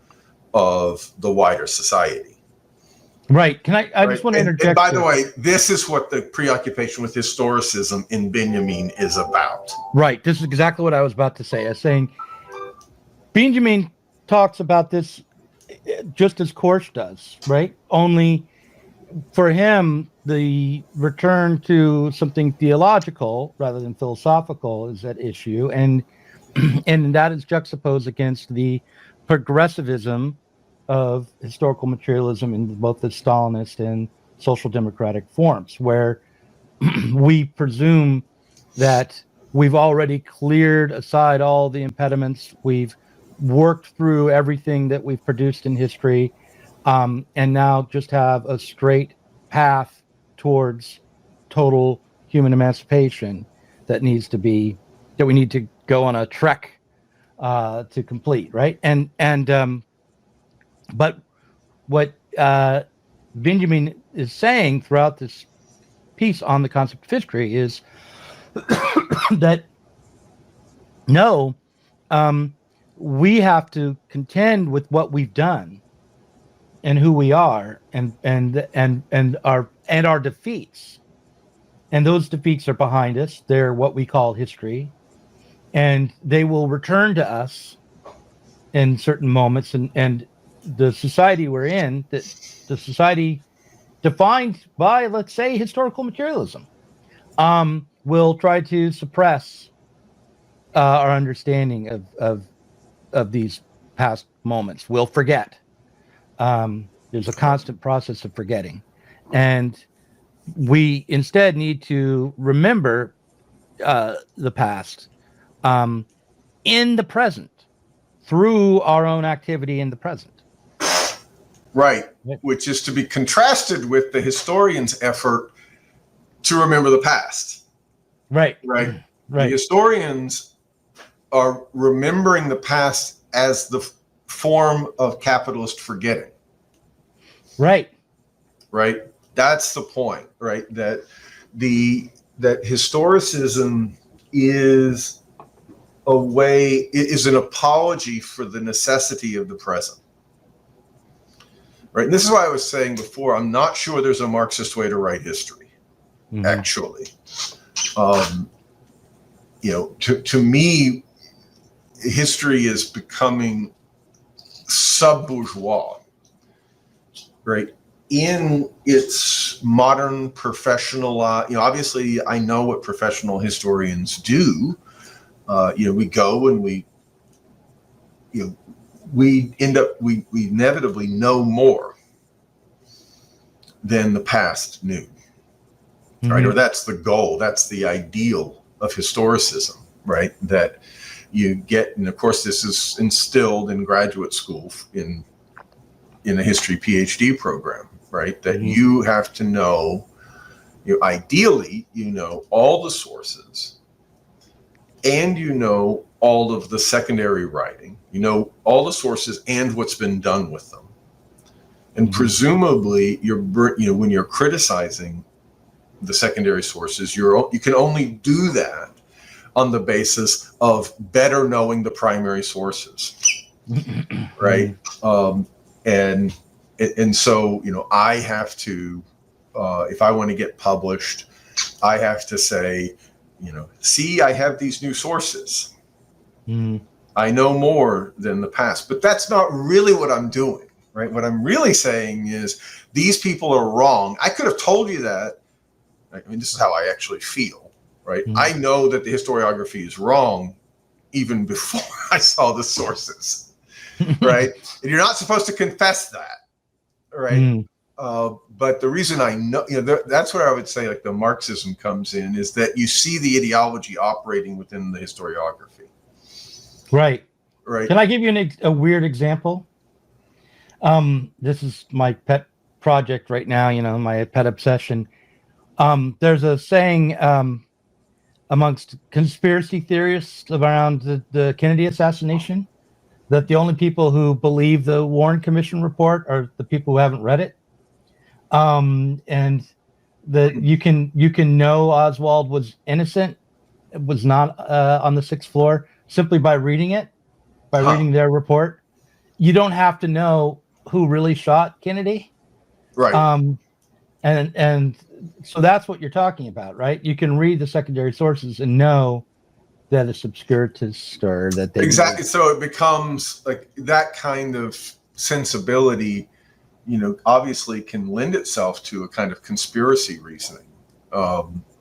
of the wider society.
Right. Can I just want to interject.
And by the way, this is what the preoccupation with historicism in Benjamin is about.
Right. This is exactly what I was about to say. I was saying Benjamin talks about this just as Korsch does, right? Only for him, the return to something theological rather than philosophical is at issue, and that is juxtaposed against the progressivism of historical materialism in both the Stalinist and social democratic forms, where we presume that we've already cleared aside all the impediments, we've worked through everything that we've produced in history, and now just have a straight path towards total human emancipation that we need to go on a trek to complete, right? But what Benjamin is saying throughout this piece on the concept of history is that no, we have to contend with what we've done and who we are, and our defeats, and those defeats are behind us. They're what we call history, and they will return to us in certain moments. And the society we're in, the society defined by, let's say, historical materialism, will try to suppress our understanding of these past moments. We'll forget. There's a constant process of forgetting, and we instead need to remember the past in the present through our own activity in the present.
Right, which is to be contrasted with the historian's effort to remember the past.
Right.
The historians are remembering the past as the form of capitalist forgetting. Right. That's the point, right? That historicism is an apology for the necessity of the present. Right. And this is why I was saying before, I'm not sure there's a Marxist way to write history, actually. To me, history is becoming sub-bourgeois, right? In its modern professional, obviously I know what professional historians do. We go and we inevitably know more than the past knew, right? Or that's the goal, that's the ideal of historicism, right? That you get, and of course this is instilled in graduate school in a history PhD program, right? That you have to know, ideally, all the sources, and all of the secondary writing, all the sources and what's been done with them. And presumably when you're criticizing the secondary sources, you can only do that on the basis of better knowing the primary sources, right? And so, I have to, if I want to get published, I have to say, see, I have these new sources. I know more than the past, but that's not really what I'm doing, right? What I'm really saying is these people are wrong. I could have told you that. I mean, this is how I actually feel, right? I know that the historiography is wrong even before I saw the sources, right? And you're not supposed to confess that, right? But the reason I know, that's where I would say like the Marxism comes in, is that you see the ideology operating within the historiography.
Right.
Right.
Can I give you a weird example? This is my pet project right now, my pet obsession. There's a saying amongst conspiracy theorists around the Kennedy assassination that the only people who believe the Warren Commission report are the people who haven't read it. And that you can know Oswald was innocent, was not on the 6th floor simply by reading it, by reading their report. You don't have to know who really shot Kennedy.
Right.
And so that's what you're talking about, right? You can read the secondary sources and know that it's obscuritist or that they
exactly. So it becomes like that kind of sensibility, obviously can lend itself to a kind of conspiracy reasoning, about,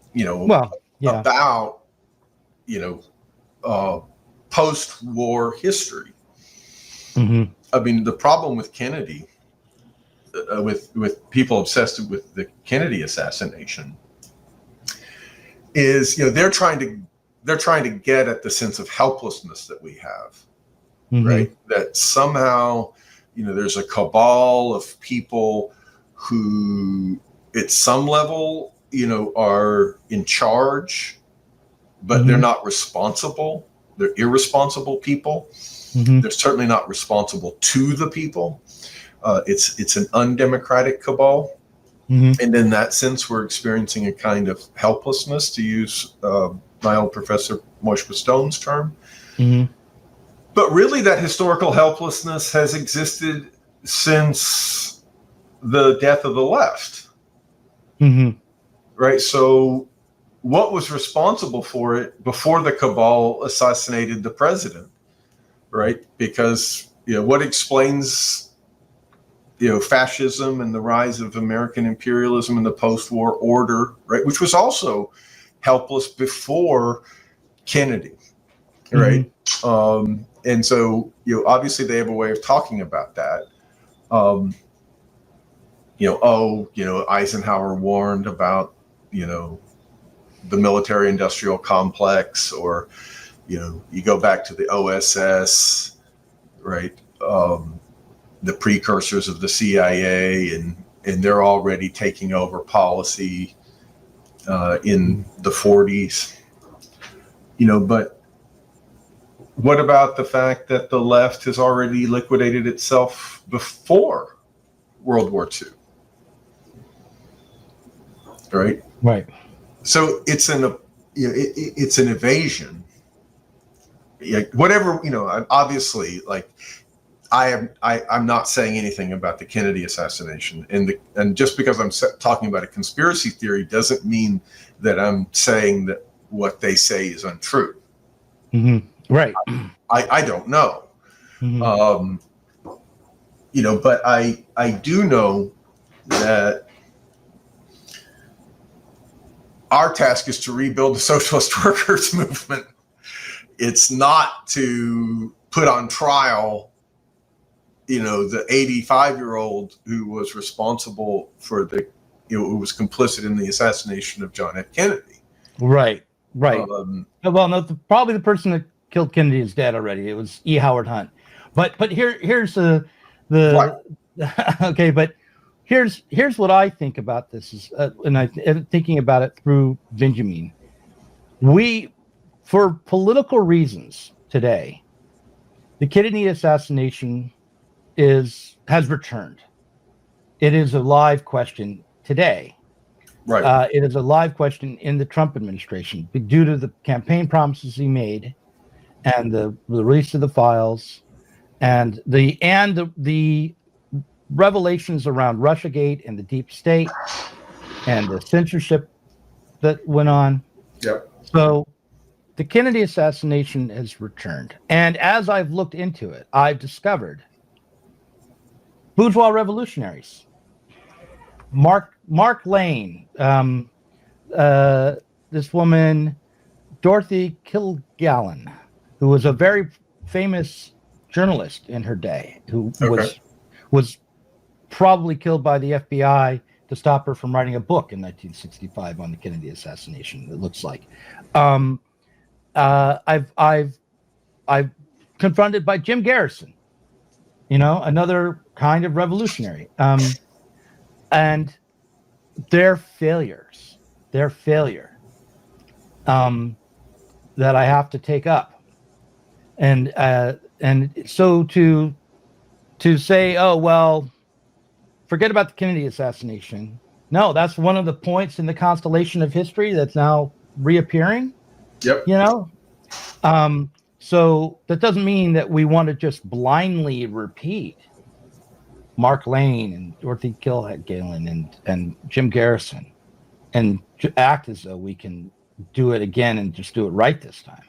post-war history. I mean, the problem with Kennedy, with people obsessed with the Kennedy assassination, is they're trying to get at the sense of helplessness that we have, right? That somehow there's a cabal of people who, at some level, are in charge, but they're not responsible. They're irresponsible people. They're certainly not responsible to the people. It's an undemocratic cabal. And in that sense, we're experiencing a kind of helplessness, to use my old professor Moshka Stone's term. But really, that historical helplessness has existed since the death of the left. Right? So what was responsible for it before the cabal assassinated the president? Right? Because, what explains, fascism and the rise of American imperialism and the post-war order, right? Which was also helpless before Kennedy, right? And so, obviously they have a way of talking about that. Eisenhower warned about, the military-industrial complex, or, you go back to the OSS, right? The precursors of the CIA, and they're already taking over policy in the 40s. But what about the fact that the left has already liquidated itself before World War II? Right?
Right.
So it's an evasion. Whatever, obviously, like, I'm not saying anything about the Kennedy assassination, and just because I'm talking about a conspiracy theory doesn't mean that I'm saying that what they say is untrue.
Right.
I don't know. But I do know that our task is to rebuild the socialist workers movement. It's not to put on trial, the 85-year-old who was responsible for who was complicit in the assassination of John F. Kennedy. Right.
Probably the person that killed Kennedy is dead already. It was E. Howard Hunt. But here's the okay. But here's what I think about this is, and I'm thinking about it through Benjamin. For political reasons today, the Kennedy assassination has returned. It is a live question today.
Right.
It is a live question in the Trump administration due to the campaign promises he made, and the release of the files, and the revelations around Russiagate and the deep state, and the censorship that went on.
Yep.
So the Kennedy assassination has returned. And as I've looked into it, I've discovered bourgeois revolutionaries. Mark Lain, this woman, Dorothy Kilgallen, who was a very famous journalist in her day, who was probably killed by the FBI to stop her from writing a book in 1965 on the Kennedy assassination. It looks like. I've confronted by Jim Garrison, another kind of revolutionary, and their failure, that I have to take up, and so to say, oh well, forget about the Kennedy assassination. No, that's one of the points in the constellation of history that's now reappearing.
Yep.
So that doesn't mean that we want to just blindly repeat Mark Lain and Dorothy Kilgallen and Jim Garrison and act as though we can do it again and just do it right this time.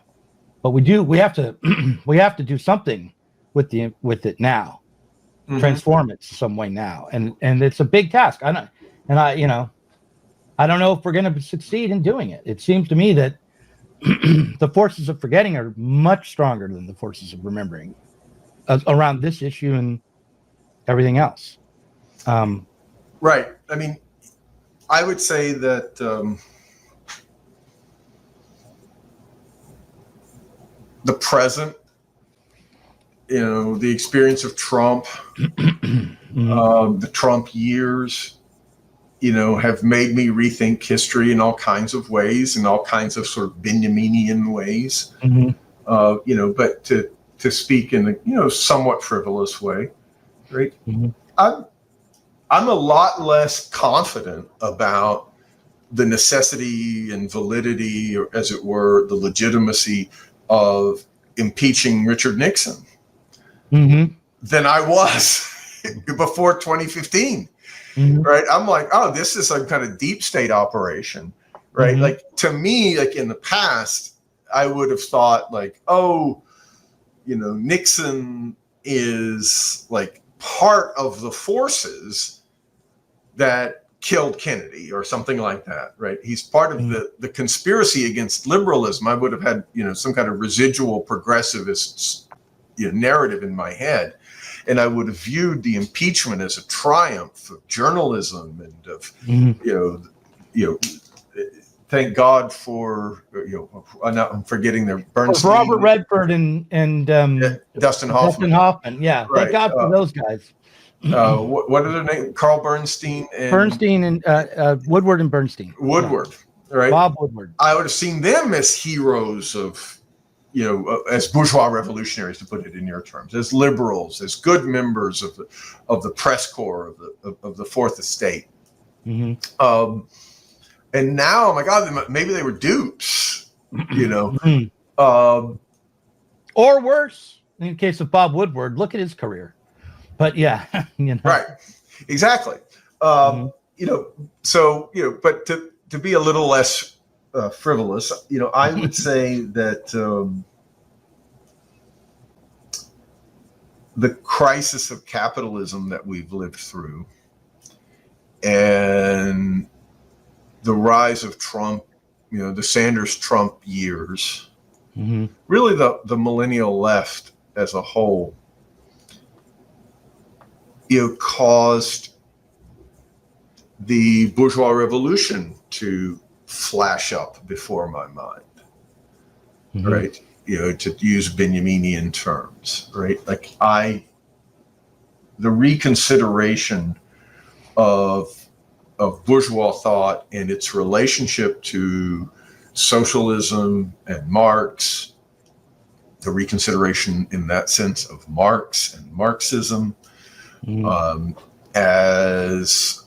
But we have to we have to do something with it now. Mm-hmm. Transform it some way now. And it's a big task. I don't know if we're going to succeed in doing it. It seems to me that the forces of forgetting are much stronger than the forces of remembering around this issue and everything else.
Right. I mean, I would say that the present, the experience of Trump, the Trump years, have made me rethink history in all kinds of ways, in all kinds of sort of Benjaminian ways. Mm-hmm. But to speak in a somewhat frivolous way, right? Mm-hmm. I'm a lot less confident about the necessity and validity, or as it were, the legitimacy of impeaching Richard Nixon mm-hmm. than I was before 2015. Mm-hmm. Right. I'm like, oh, this is some kind of deep state operation. Right. Mm-hmm. Like, to me, like in the past, I would have thought like, oh, Nixon is like part of the forces that killed Kennedy or something like that. Right. He's part of mm-hmm. the conspiracy against liberalism. I would have had, some kind of residual progressivist narrative in my head. And I would have viewed the impeachment as a triumph of journalism and of, mm-hmm. Thank God for, I'm forgetting their Bernstein.
Robert Redford and
Dustin Hoffman.
Dustin Hoffman, yeah. Right. Thank God for those guys.
What are their names? Carl Bernstein and
Woodward and Bernstein.
Woodward, yeah. Right?
Bob Woodward.
I would have seen them as heroes of, as bourgeois revolutionaries, to put it in your terms, as liberals, as good members of the press corps of the Fourth Estate. Mm-hmm. And now, oh my God, maybe they were dupes, Mm-hmm.
Or worse, in the case of Bob Woodward, look at his career. But yeah,
Right, exactly. Mm-hmm. So, but to be a little less frivolous, I would say that the crisis of capitalism that we've lived through and the rise of Trump, the Sanders-Trump years, mm-hmm. really the millennial left as a whole, caused the bourgeois revolution to flash up before my mind, mm-hmm. right? To use Benjaminian terms, right? Like the reconsideration of bourgeois thought and its relationship to socialism and Marx, the reconsideration in that sense of Marx and Marxism, mm-hmm. As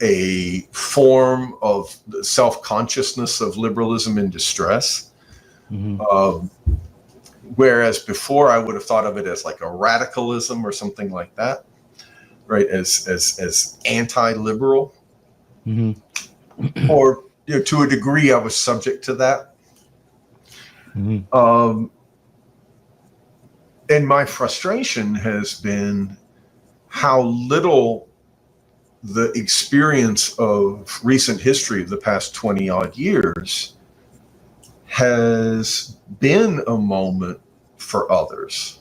a form of the self-consciousness of liberalism in distress. Mm-hmm. Whereas before I would have thought of it as like a radicalism or something like that, right? As anti-liberal, mm-hmm. or to a degree, I was subject to that.
Mm-hmm.
And my frustration has been how little the experience of recent history of the past 20 odd years has been a moment for others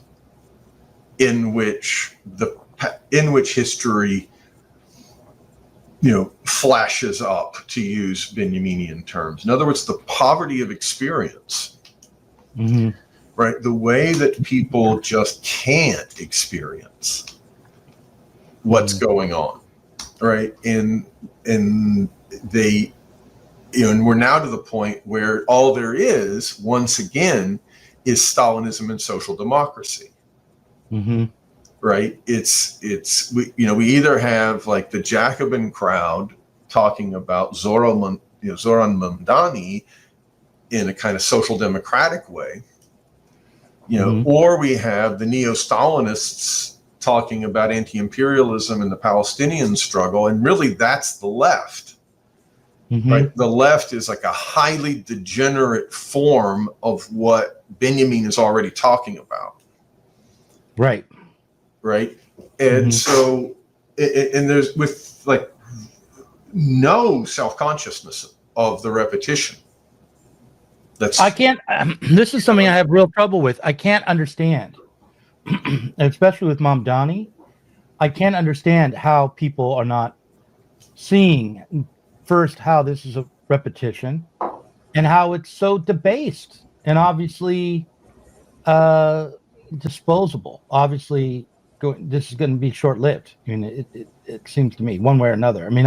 in which history, flashes up, to use Benjaminian terms. In other words, the poverty of experience,
Mm-hmm.
right? The way that people just can't experience what's going on, right? And they, and we're now to the point where all there is, once again, is Stalinism and social democracy.
Mm-hmm.
Right? We either have like the Jacobin crowd talking about Zoran Mamdani in a kind of social democratic way, or we have the neo-Stalinists talking about anti-imperialism and the Palestinian struggle, and really that's the left.
Mm-hmm.
Right? The left is like a highly degenerate form of what Benjamin is already talking about.
Right.
Right. And so, and there's with like no self-consciousness of the repetition.
I can't, this is something I have real trouble with. I can't understand, especially with Mamdani. I can't understand how people are not seeing first how this is a repetition and how it's so debased and obviously disposable. Obviously, this is going to be short-lived. I mean, it seems to me, one way or another. I mean,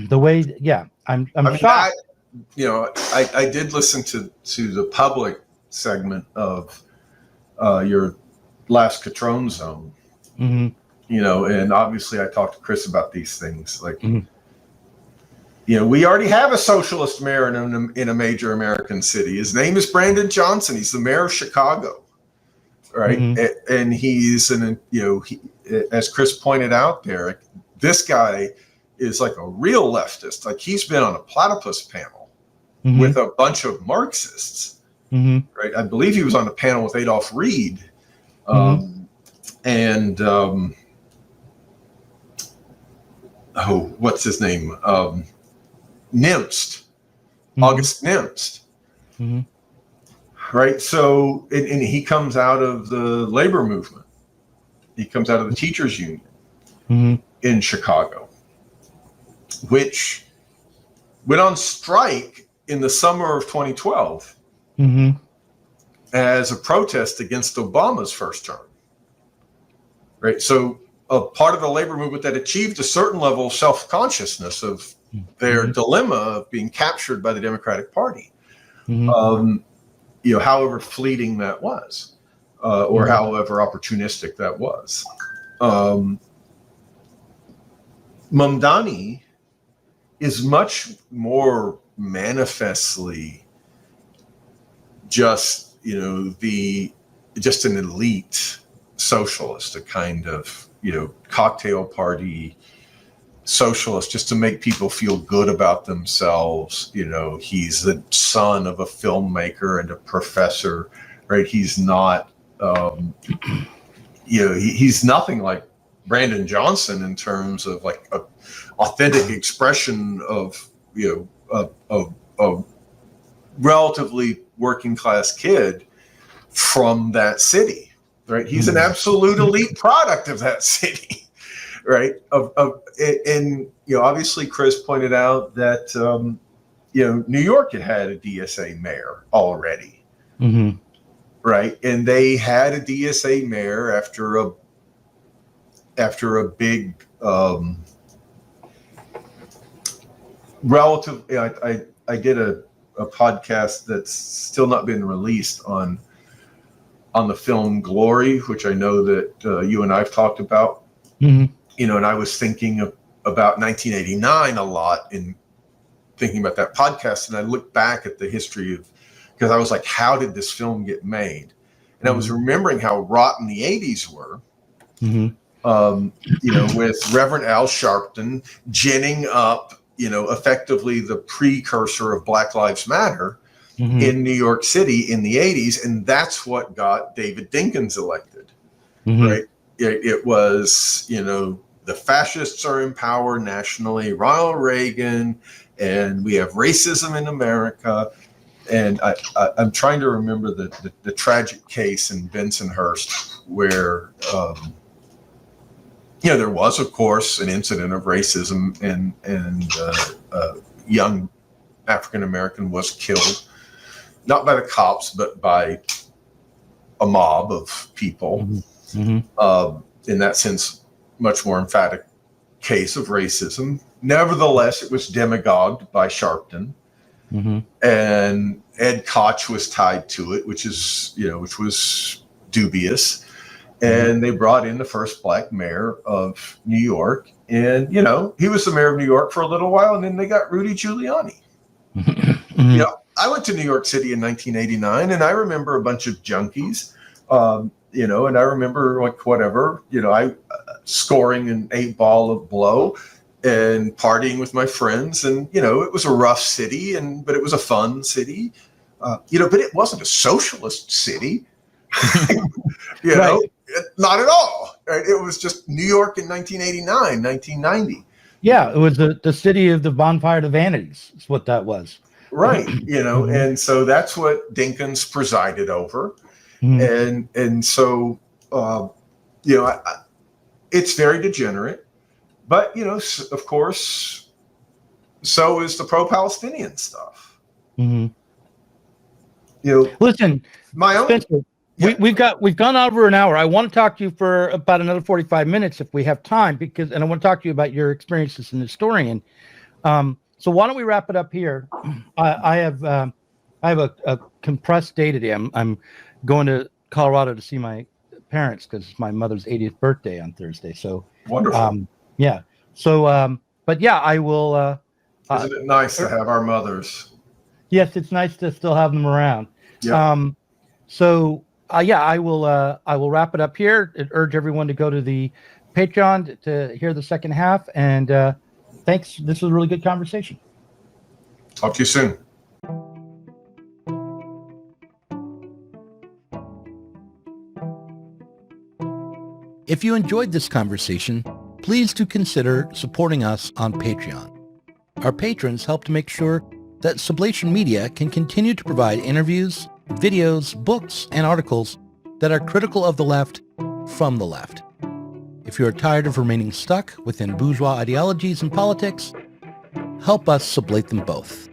the way, I'm shocked.
I did listen to the public segment of your last Catrone Zone, and obviously I talked to Chris about these things. Like, we already have a socialist mayor in a major American city. His name is Brandon Johnson. He's the mayor of Chicago. Right. And he's as Chris pointed out there, this guy is like a real leftist. Like, he's been on a platypus panel with a bunch of Marxists. Right. I believe he was on a panel with Adolph Reed. What's his name? Nimst. August Nimst. Right. So, and he comes out of the labor movement. He comes out of the teachers union in Chicago, which went on strike in the summer of 2012 as a protest against Obama's first term. Right. So a part of the labor movement that achieved a certain level of self-consciousness of their dilemma of being captured by the Democratic Party. However fleeting that was, or however opportunistic that was. Mamdani is much more manifestly just an elite socialist, a kind of cocktail party socialist, just to make people feel good about themselves. He's the son of a filmmaker and a professor, right? He's not, he's nothing like Brandon Johnson in terms of like a authentic expression of, a relatively working class kid from that city, right? He's an absolute elite product of that city. Right. Obviously Chris pointed out that, New York had a DSA mayor already. Right. And they had a DSA mayor after a big, relative. I did a podcast that's still not been released on the film Glory, which I know that you and I've talked about. And I was thinking about 1989 a lot in thinking about that podcast. And I looked back at the history because I was like, how did this film get made? And I was remembering how rotten the 80s were, with Reverend Al Sharpton ginning up, effectively the precursor of Black Lives Matter in New York City in the 80s. And that's what got David Dinkins elected, right? It was, the fascists are in power nationally, Ronald Reagan, and we have racism in America. And I'm trying to remember the tragic case in Bensonhurst where, there was, of course, an incident of racism, and a young African American was killed, not by the cops, but by a mob of people. In that sense, much more emphatic case of racism. Nevertheless, it was demagogued by Sharpton, and Ed Koch was tied to it, which was dubious. And they brought in the first Black mayor of New York. And, he was the mayor of New York for a little while, and then they got Rudy Giuliani. I went to New York City in 1989, and I remember a bunch of junkies, and I remember I scoring an 8-ball of blow and partying with my friends. And, it was a rough city, but it was a fun city, but it wasn't a socialist city,
Right.
Not at all. Right? It was just New York in 1989, 1990.
Yeah, it was the city of the bonfire of vanities. Is what that was.
Right. And so that's what Dinkins presided over. And so, it's very degenerate, but, of course, so is the pro-Palestinian stuff.
Listen,
my own.
Spencer, we've gone over an hour. I want to talk to you for about another 45 minutes if we have time, and I want to talk to you about your experience as an historian. So why don't we wrap it up here? I have a compressed day today. I'm going to Colorado to see my parents because it's my mother's 80th birthday on Thursday. So
wonderful.
Yeah. So, but yeah, I will.
Isn't it nice to have our mothers?
Yes, it's nice to still have them around.
Yeah.
I will wrap it up here and urge everyone to go to the Patreon to hear the second half. And thanks. This was a really good conversation.
Talk to you soon.
If you enjoyed this conversation, please do consider supporting us on Patreon. Our patrons help to make sure that Sublation Media can continue to provide interviews, videos, books, and articles that are critical of the left from the left. If you are tired of remaining stuck within bourgeois ideologies and politics, help us sublate them both.